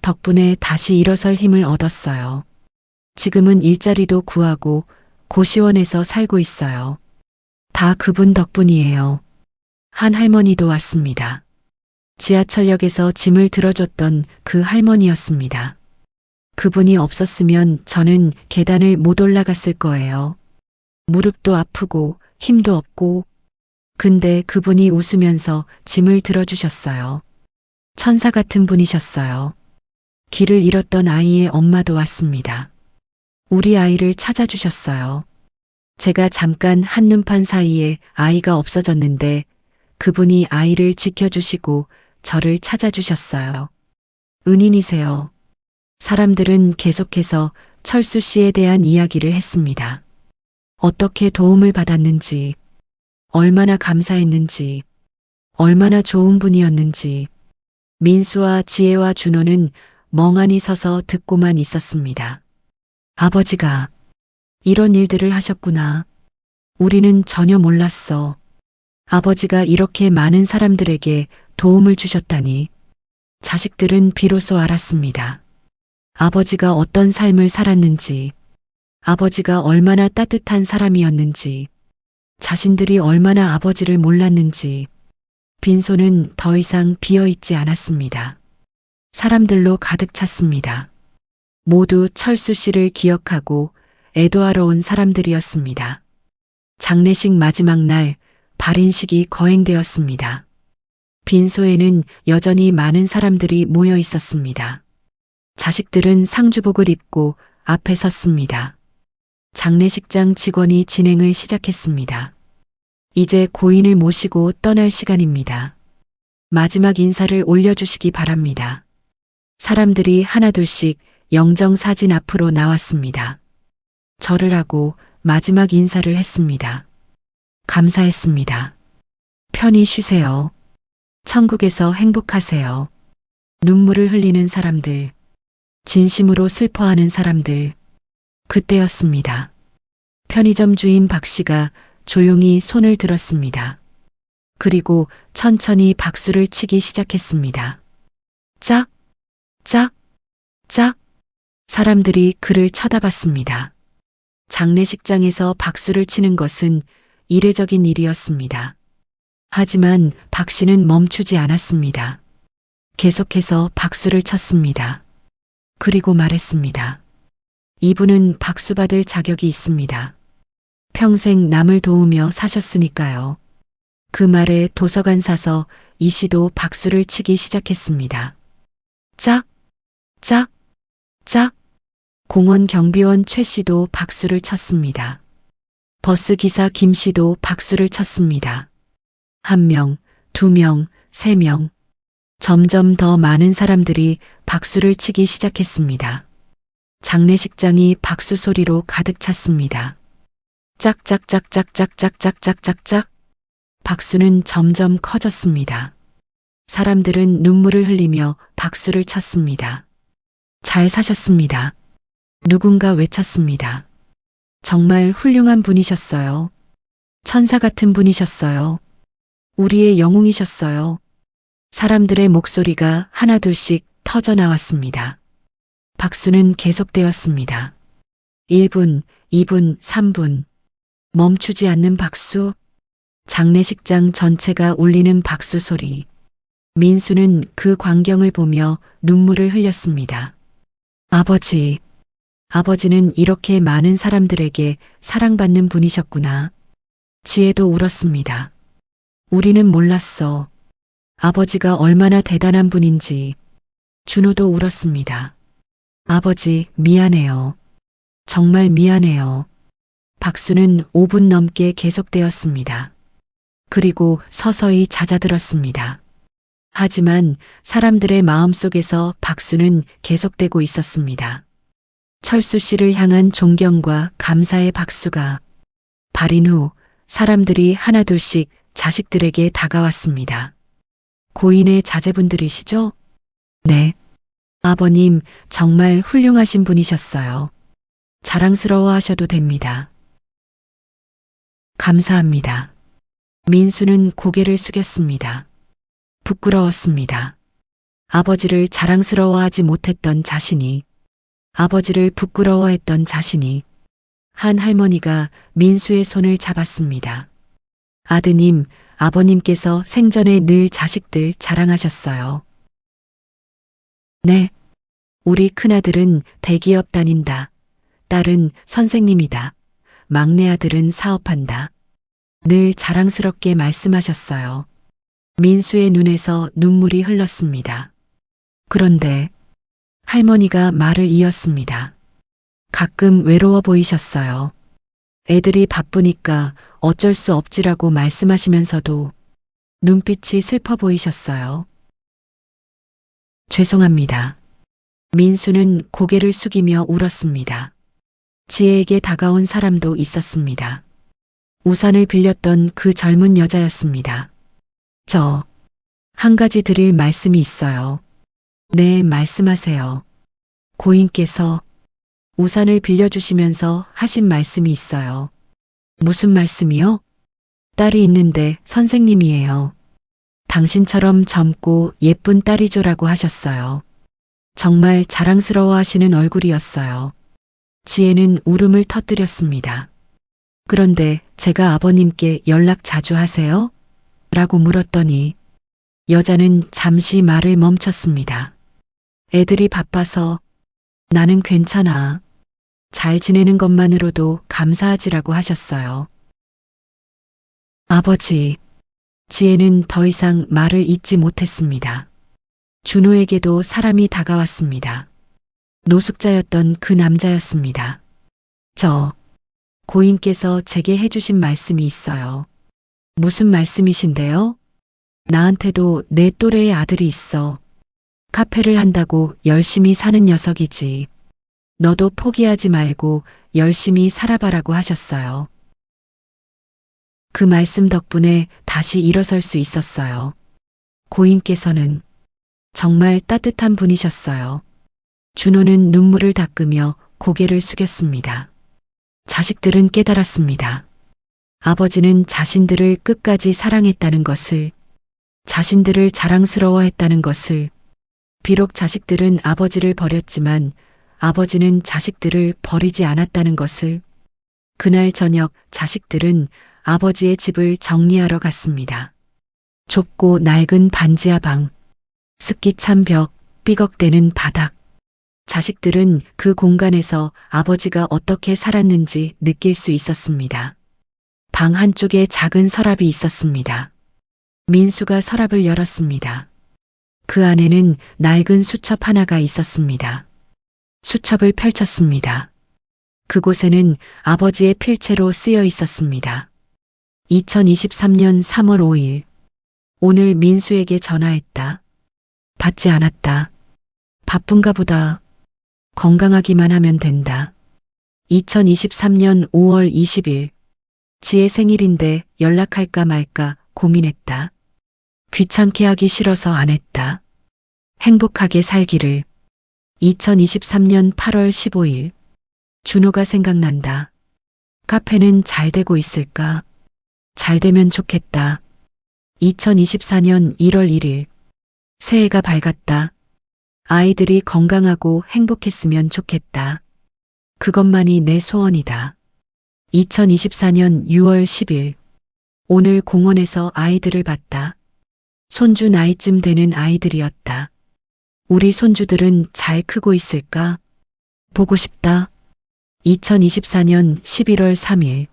덕분에 다시 일어설 힘을 얻었어요. 지금은 일자리도 구하고 고시원에서 살고 있어요. 다 그분 덕분이에요. 한 할머니도 왔습니다. 지하철역에서 짐을 들어줬던 그 할머니였습니다. 그분이 없었으면 저는 계단을 못 올라갔을 거예요. 무릎도 아프고 힘도 없고. 근데 그분이 웃으면서 짐을 들어주셨어요. 천사 같은 분이셨어요. 길을 잃었던 아이의 엄마도 왔습니다. 우리 아이를 찾아주셨어요. 제가 잠깐 한눈판 사이에 아이가 없어졌는데 그분이 아이를 지켜주시고 저를 찾아주셨어요. 은인이세요. 사람들은 계속해서 철수 씨에 대한 이야기를 했습니다. 어떻게 도움을 받았는지, 얼마나 감사했는지, 얼마나 좋은 분이었는지. 민수와 지혜와 준호는 멍하니 서서 듣고만 있었습니다. 아버지가 이런 일들을 하셨구나. 우리는 전혀 몰랐어. 아버지가 이렇게 많은 사람들에게 도움을 주셨다니. 자식들은 비로소 알았습니다. 아버지가 어떤 삶을 살았는지, 아버지가 얼마나 따뜻한 사람이었는지, 자신들이 얼마나 아버지를 몰랐는지. 빈소는 더 이상 비어있지 않았습니다. 사람들로 가득 찼습니다. 모두 철수 씨를 기억하고 애도하러 온 사람들이었습니다. 장례식 마지막 날 발인식이 거행되었습니다. 빈소에는 여전히 많은 사람들이 모여 있었습니다. 자식들은 상주복을 입고 앞에 섰습니다. 장례식장 직원이 진행을 시작했습니다. 이제 고인을 모시고 떠날 시간입니다. 마지막 인사를 올려주시기 바랍니다. 사람들이 하나둘씩 영정사진 앞으로 나왔습니다. 절을 하고 마지막 인사를 했습니다. 감사했습니다. 편히 쉬세요. 천국에서 행복하세요. 눈물을 흘리는 사람들, 진심으로 슬퍼하는 사람들. 그때였습니다. 편의점 주인 박 씨가 조용히 손을 들었습니다. 그리고 천천히 박수를 치기 시작했습니다. 짝, 짝, 짝. 사람들이 그를 쳐다봤습니다. 장례식장에서 박수를 치는 것은 이례적인 일이었습니다. 하지만 박 씨는 멈추지 않았습니다. 계속해서 박수를 쳤습니다. 그리고 말했습니다. 이분은 박수 받을 자격이 있습니다. 평생 남을 도우며 사셨으니까요. 그 말에 도서관 사서 이 씨도 박수를 치기 시작했습니다. 짝, 짝, 짝. 공원 경비원 최 씨도 박수를 쳤습니다. 버스 기사 김 씨도 박수를 쳤습니다. 1명, 2명, 3명. 점점 더 많은 사람들이 박수를 치기 시작했습니다. 장례식장이 박수 소리로 가득 찼습니다. 짝짝짝짝짝짝짝짝짝짝. 박수는 점점 커졌습니다. 사람들은 눈물을 흘리며 박수를 쳤습니다. 잘 사셨습니다. 누군가 외쳤습니다. 정말 훌륭한 분이셨어요. 천사 같은 분이셨어요. 우리의 영웅이셨어요. 사람들의 목소리가 하나둘씩 터져 나왔습니다. 박수는 계속되었습니다. 1분, 2분, 3분. 멈추지 않는 박수. 장례식장 전체가 울리는 박수 소리. 민수는 그 광경을 보며 눈물을 흘렸습니다. 아버지는 이렇게 많은 사람들에게 사랑받는 분이셨구나. 지혜도 울었습니다. 우리는 몰랐어. 아버지가 얼마나 대단한 분인지. 준호도 울었습니다. 아버지, 미안해요. 정말 미안해요. 박수는 5분 넘게 계속되었습니다. 그리고 서서히 잦아들었습니다. 하지만 사람들의 마음속에서 박수는 계속되고 있었습니다. 철수 씨를 향한 존경과 감사의 박수가 발인 후 사람들이 하나둘씩 자식들에게 다가왔습니다. 고인의 자제분들이시죠? 네. 아버님 정말 훌륭하신 분이셨어요. 자랑스러워 하셔도 됩니다. 감사합니다. 민수는 고개를 숙였습니다. 부끄러웠습니다. 아버지를 자랑스러워하지 못했던 자신이, 아버지를 부끄러워했던 자신이. 한 할머니가 민수의 손을 잡았습니다. 아드님, 아버님께서 생전에 늘 자식들 자랑하셨어요. 네. 우리 큰아들은 대기업 다닌다. 딸은 선생님이다. 막내 아들은 사업한다. 늘 자랑스럽게 말씀하셨어요. 민수의 눈에서 눈물이 흘렀습니다. 그런데 할머니가 말을 이었습니다. 가끔 외로워 보이셨어요. 애들이 바쁘니까 어쩔 수 없지라고 말씀하시면서도 눈빛이 슬퍼 보이셨어요. 죄송합니다. 민수는 고개를 숙이며 울었습니다. 지혜에게 다가온 사람도 있었습니다. 우산을 빌렸던 그 젊은 여자였습니다. 한 가지 드릴 말씀이 있어요. 네, 말씀하세요. 고인께서 우산을 빌려주시면서 하신 말씀이 있어요. 무슨 말씀이요? 딸이 있는데 선생님이에요. 당신처럼 젊고 예쁜 딸이죠라고 하셨어요. 정말 자랑스러워 하시는 얼굴이었어요. 지혜는 울음을 터뜨렸습니다. 그런데 제가 아버님께 연락 자주 하세요? 라고 물었더니 여자는 잠시 말을 멈췄습니다. 애들이 바빠서 나는 괜찮아. 잘 지내는 것만으로도 감사하지라고 하셨어요. 아버지, 지혜는 더 이상 말을 잇지 못했습니다. 준호에게도 사람이 다가왔습니다. 노숙자였던 그 남자였습니다. 고인께서 제게 해주신 말씀이 있어요. 무슨 말씀이신데요? 나한테도 내 또래의 아들이 있어. 카페를 한다고 열심히 사는 녀석이지. 너도 포기하지 말고 열심히 살아봐라고 하셨어요. 그 말씀 덕분에 다시 일어설 수 있었어요. 고인께서는 정말 따뜻한 분이셨어요. 준호는 눈물을 닦으며 고개를 숙였습니다. 자식들은 깨달았습니다. 아버지는 자신들을 끝까지 사랑했다는 것을, 자신들을 자랑스러워했다는 것을. 비록 자식들은 아버지를 버렸지만 아버지는 자식들을 버리지 않았다는 것을. 그날 저녁 자식들은 아버지의 집을 정리하러 갔습니다. 좁고 낡은 반지하 방, 습기 찬 벽, 삐걱대는 바닥. 자식들은 그 공간에서 아버지가 어떻게 살았는지 느낄 수 있었습니다. 방 한쪽에 작은 서랍이 있었습니다. 민수가 서랍을 열었습니다. 그 안에는 낡은 수첩 하나가 있었습니다. 수첩을 펼쳤습니다. 그곳에는 아버지의 필체로 쓰여 있었습니다. 2023년 3월 5일. 오늘 민수에게 전화했다. 받지 않았다. 바쁜가 보다. 건강하기만 하면 된다. 2023년 5월 20일. 지혜 생일인데 연락할까 말까 고민했다. 귀찮게 하기 싫어서 안 했다. 행복하게 살기를. 2023년 8월 15일. 준호가 생각난다. 카페는 잘 되고 있을까? 잘 되면 좋겠다. 2024년 1월 1일. 새해가 밝았다. 아이들이 건강하고 행복했으면 좋겠다. 그것만이 내 소원이다. 2024년 6월 10일. 오늘 공원에서 아이들을 봤다. 손주 나이쯤 되는 아이들이었다. 우리 손주들은 잘 크고 있을까? 보고 싶다. 2024년 11월 3일.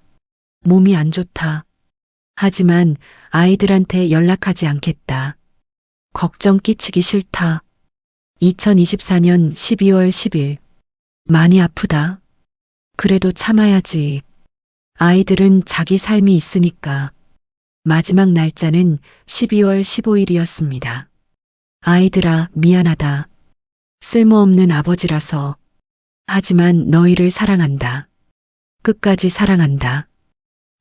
몸이 안 좋다. 하지만 아이들한테 연락하지 않겠다. 걱정 끼치기 싫다. 2024년 12월 10일. 많이 아프다. 그래도 참아야지. 아이들은 자기 삶이 있으니까. 마지막 날짜는 12월 15일이었습니다. 아이들아, 미안하다. 쓸모없는 아버지라서. 하지만 너희를 사랑한다. 끝까지 사랑한다.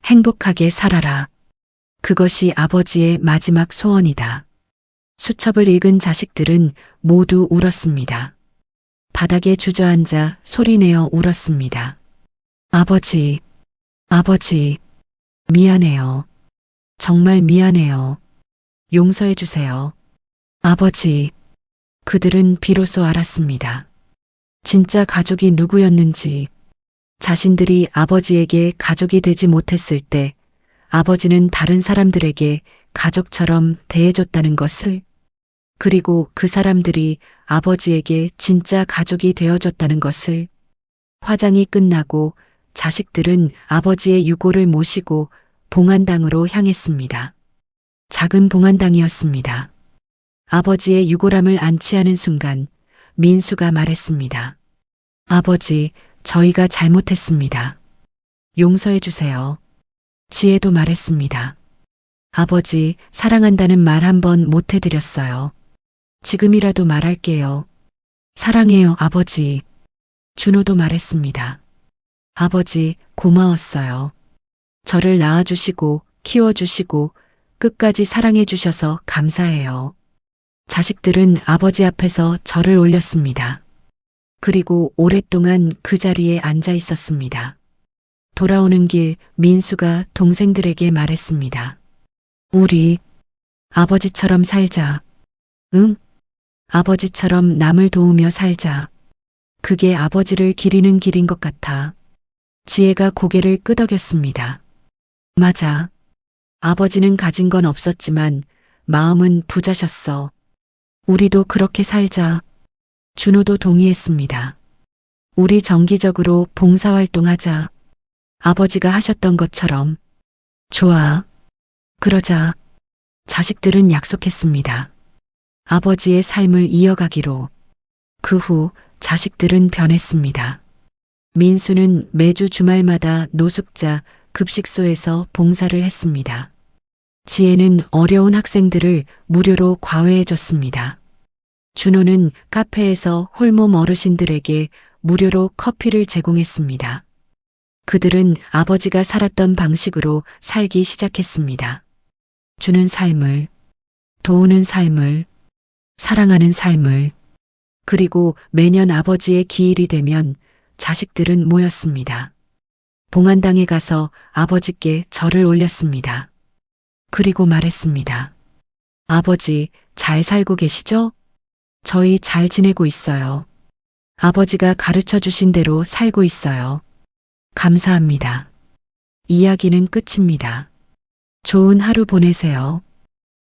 행복하게 살아라. 그것이 아버지의 마지막 소원이다. 수첩을 읽은 자식들은 모두 울었습니다. 바닥에 주저앉아 소리내어 울었습니다. 아버지, 아버지, 미안해요. 정말 미안해요. 용서해 주세요. 아버지, 그들은 비로소 알았습니다. 진짜 가족이 누구였는지, 자신들이 아버지에게 가족이 되지 못했을 때 아버지는 다른 사람들에게 가족처럼 대해줬다는 것을, 그리고 그 사람들이 아버지에게 진짜 가족이 되어줬다는 것을. 화장이 끝나고 자식들은 아버지의 유골을 모시고 봉안당으로 향했습니다. 작은 봉안당이었습니다. 아버지의 유골함을 안치하는 순간 민수가 말했습니다. 아버지, 저희가 잘못했습니다. 용서해 주세요. 지혜도 말했습니다. 아버지, 사랑한다는 말 한 번 못 해드렸어요. 지금이라도 말할게요. 사랑해요, 아버지. 준호도 말했습니다. 아버지, 고마웠어요. 저를 낳아주시고 키워주시고 끝까지 사랑해주셔서 감사해요. 자식들은 아버지 앞에서 절을 올렸습니다. 그리고 오랫동안 그 자리에 앉아 있었습니다. 돌아오는 길 민수가 동생들에게 말했습니다. 우리 아버지처럼 살자. 응? 아버지처럼 남을 도우며 살자. 그게 아버지를 기리는 길인 것 같아. 지혜가 고개를 끄덕였습니다. 맞아. 아버지는 가진 건 없었지만 마음은 부자셨어. 우리도 그렇게 살자. 준호도 동의했습니다. 우리 정기적으로 봉사활동하자. 아버지가 하셨던 것처럼. 좋아. 그러자. 자식들은 약속했습니다. 아버지의 삶을 이어가기로. 그 후 자식들은 변했습니다. 민수는 매주 주말마다 노숙자 급식소에서 봉사를 했습니다. 지혜는 어려운 학생들을 무료로 과외해줬습니다. 준호는 카페에서 홀몸 어르신들에게 무료로 커피를 제공했습니다. 그들은 아버지가 살았던 방식으로 살기 시작했습니다. 주는 삶을, 도우는 삶을, 사랑하는 삶을. 그리고 매년 아버지의 기일이 되면 자식들은 모였습니다. 봉안당에 가서 아버지께 절을 올렸습니다. 그리고 말했습니다. 아버지, 잘 살고 계시죠? 저희 잘 지내고 있어요. 아버지가 가르쳐 주신 대로 살고 있어요. 감사합니다. 이야기는 끝입니다. 좋은 하루 보내세요.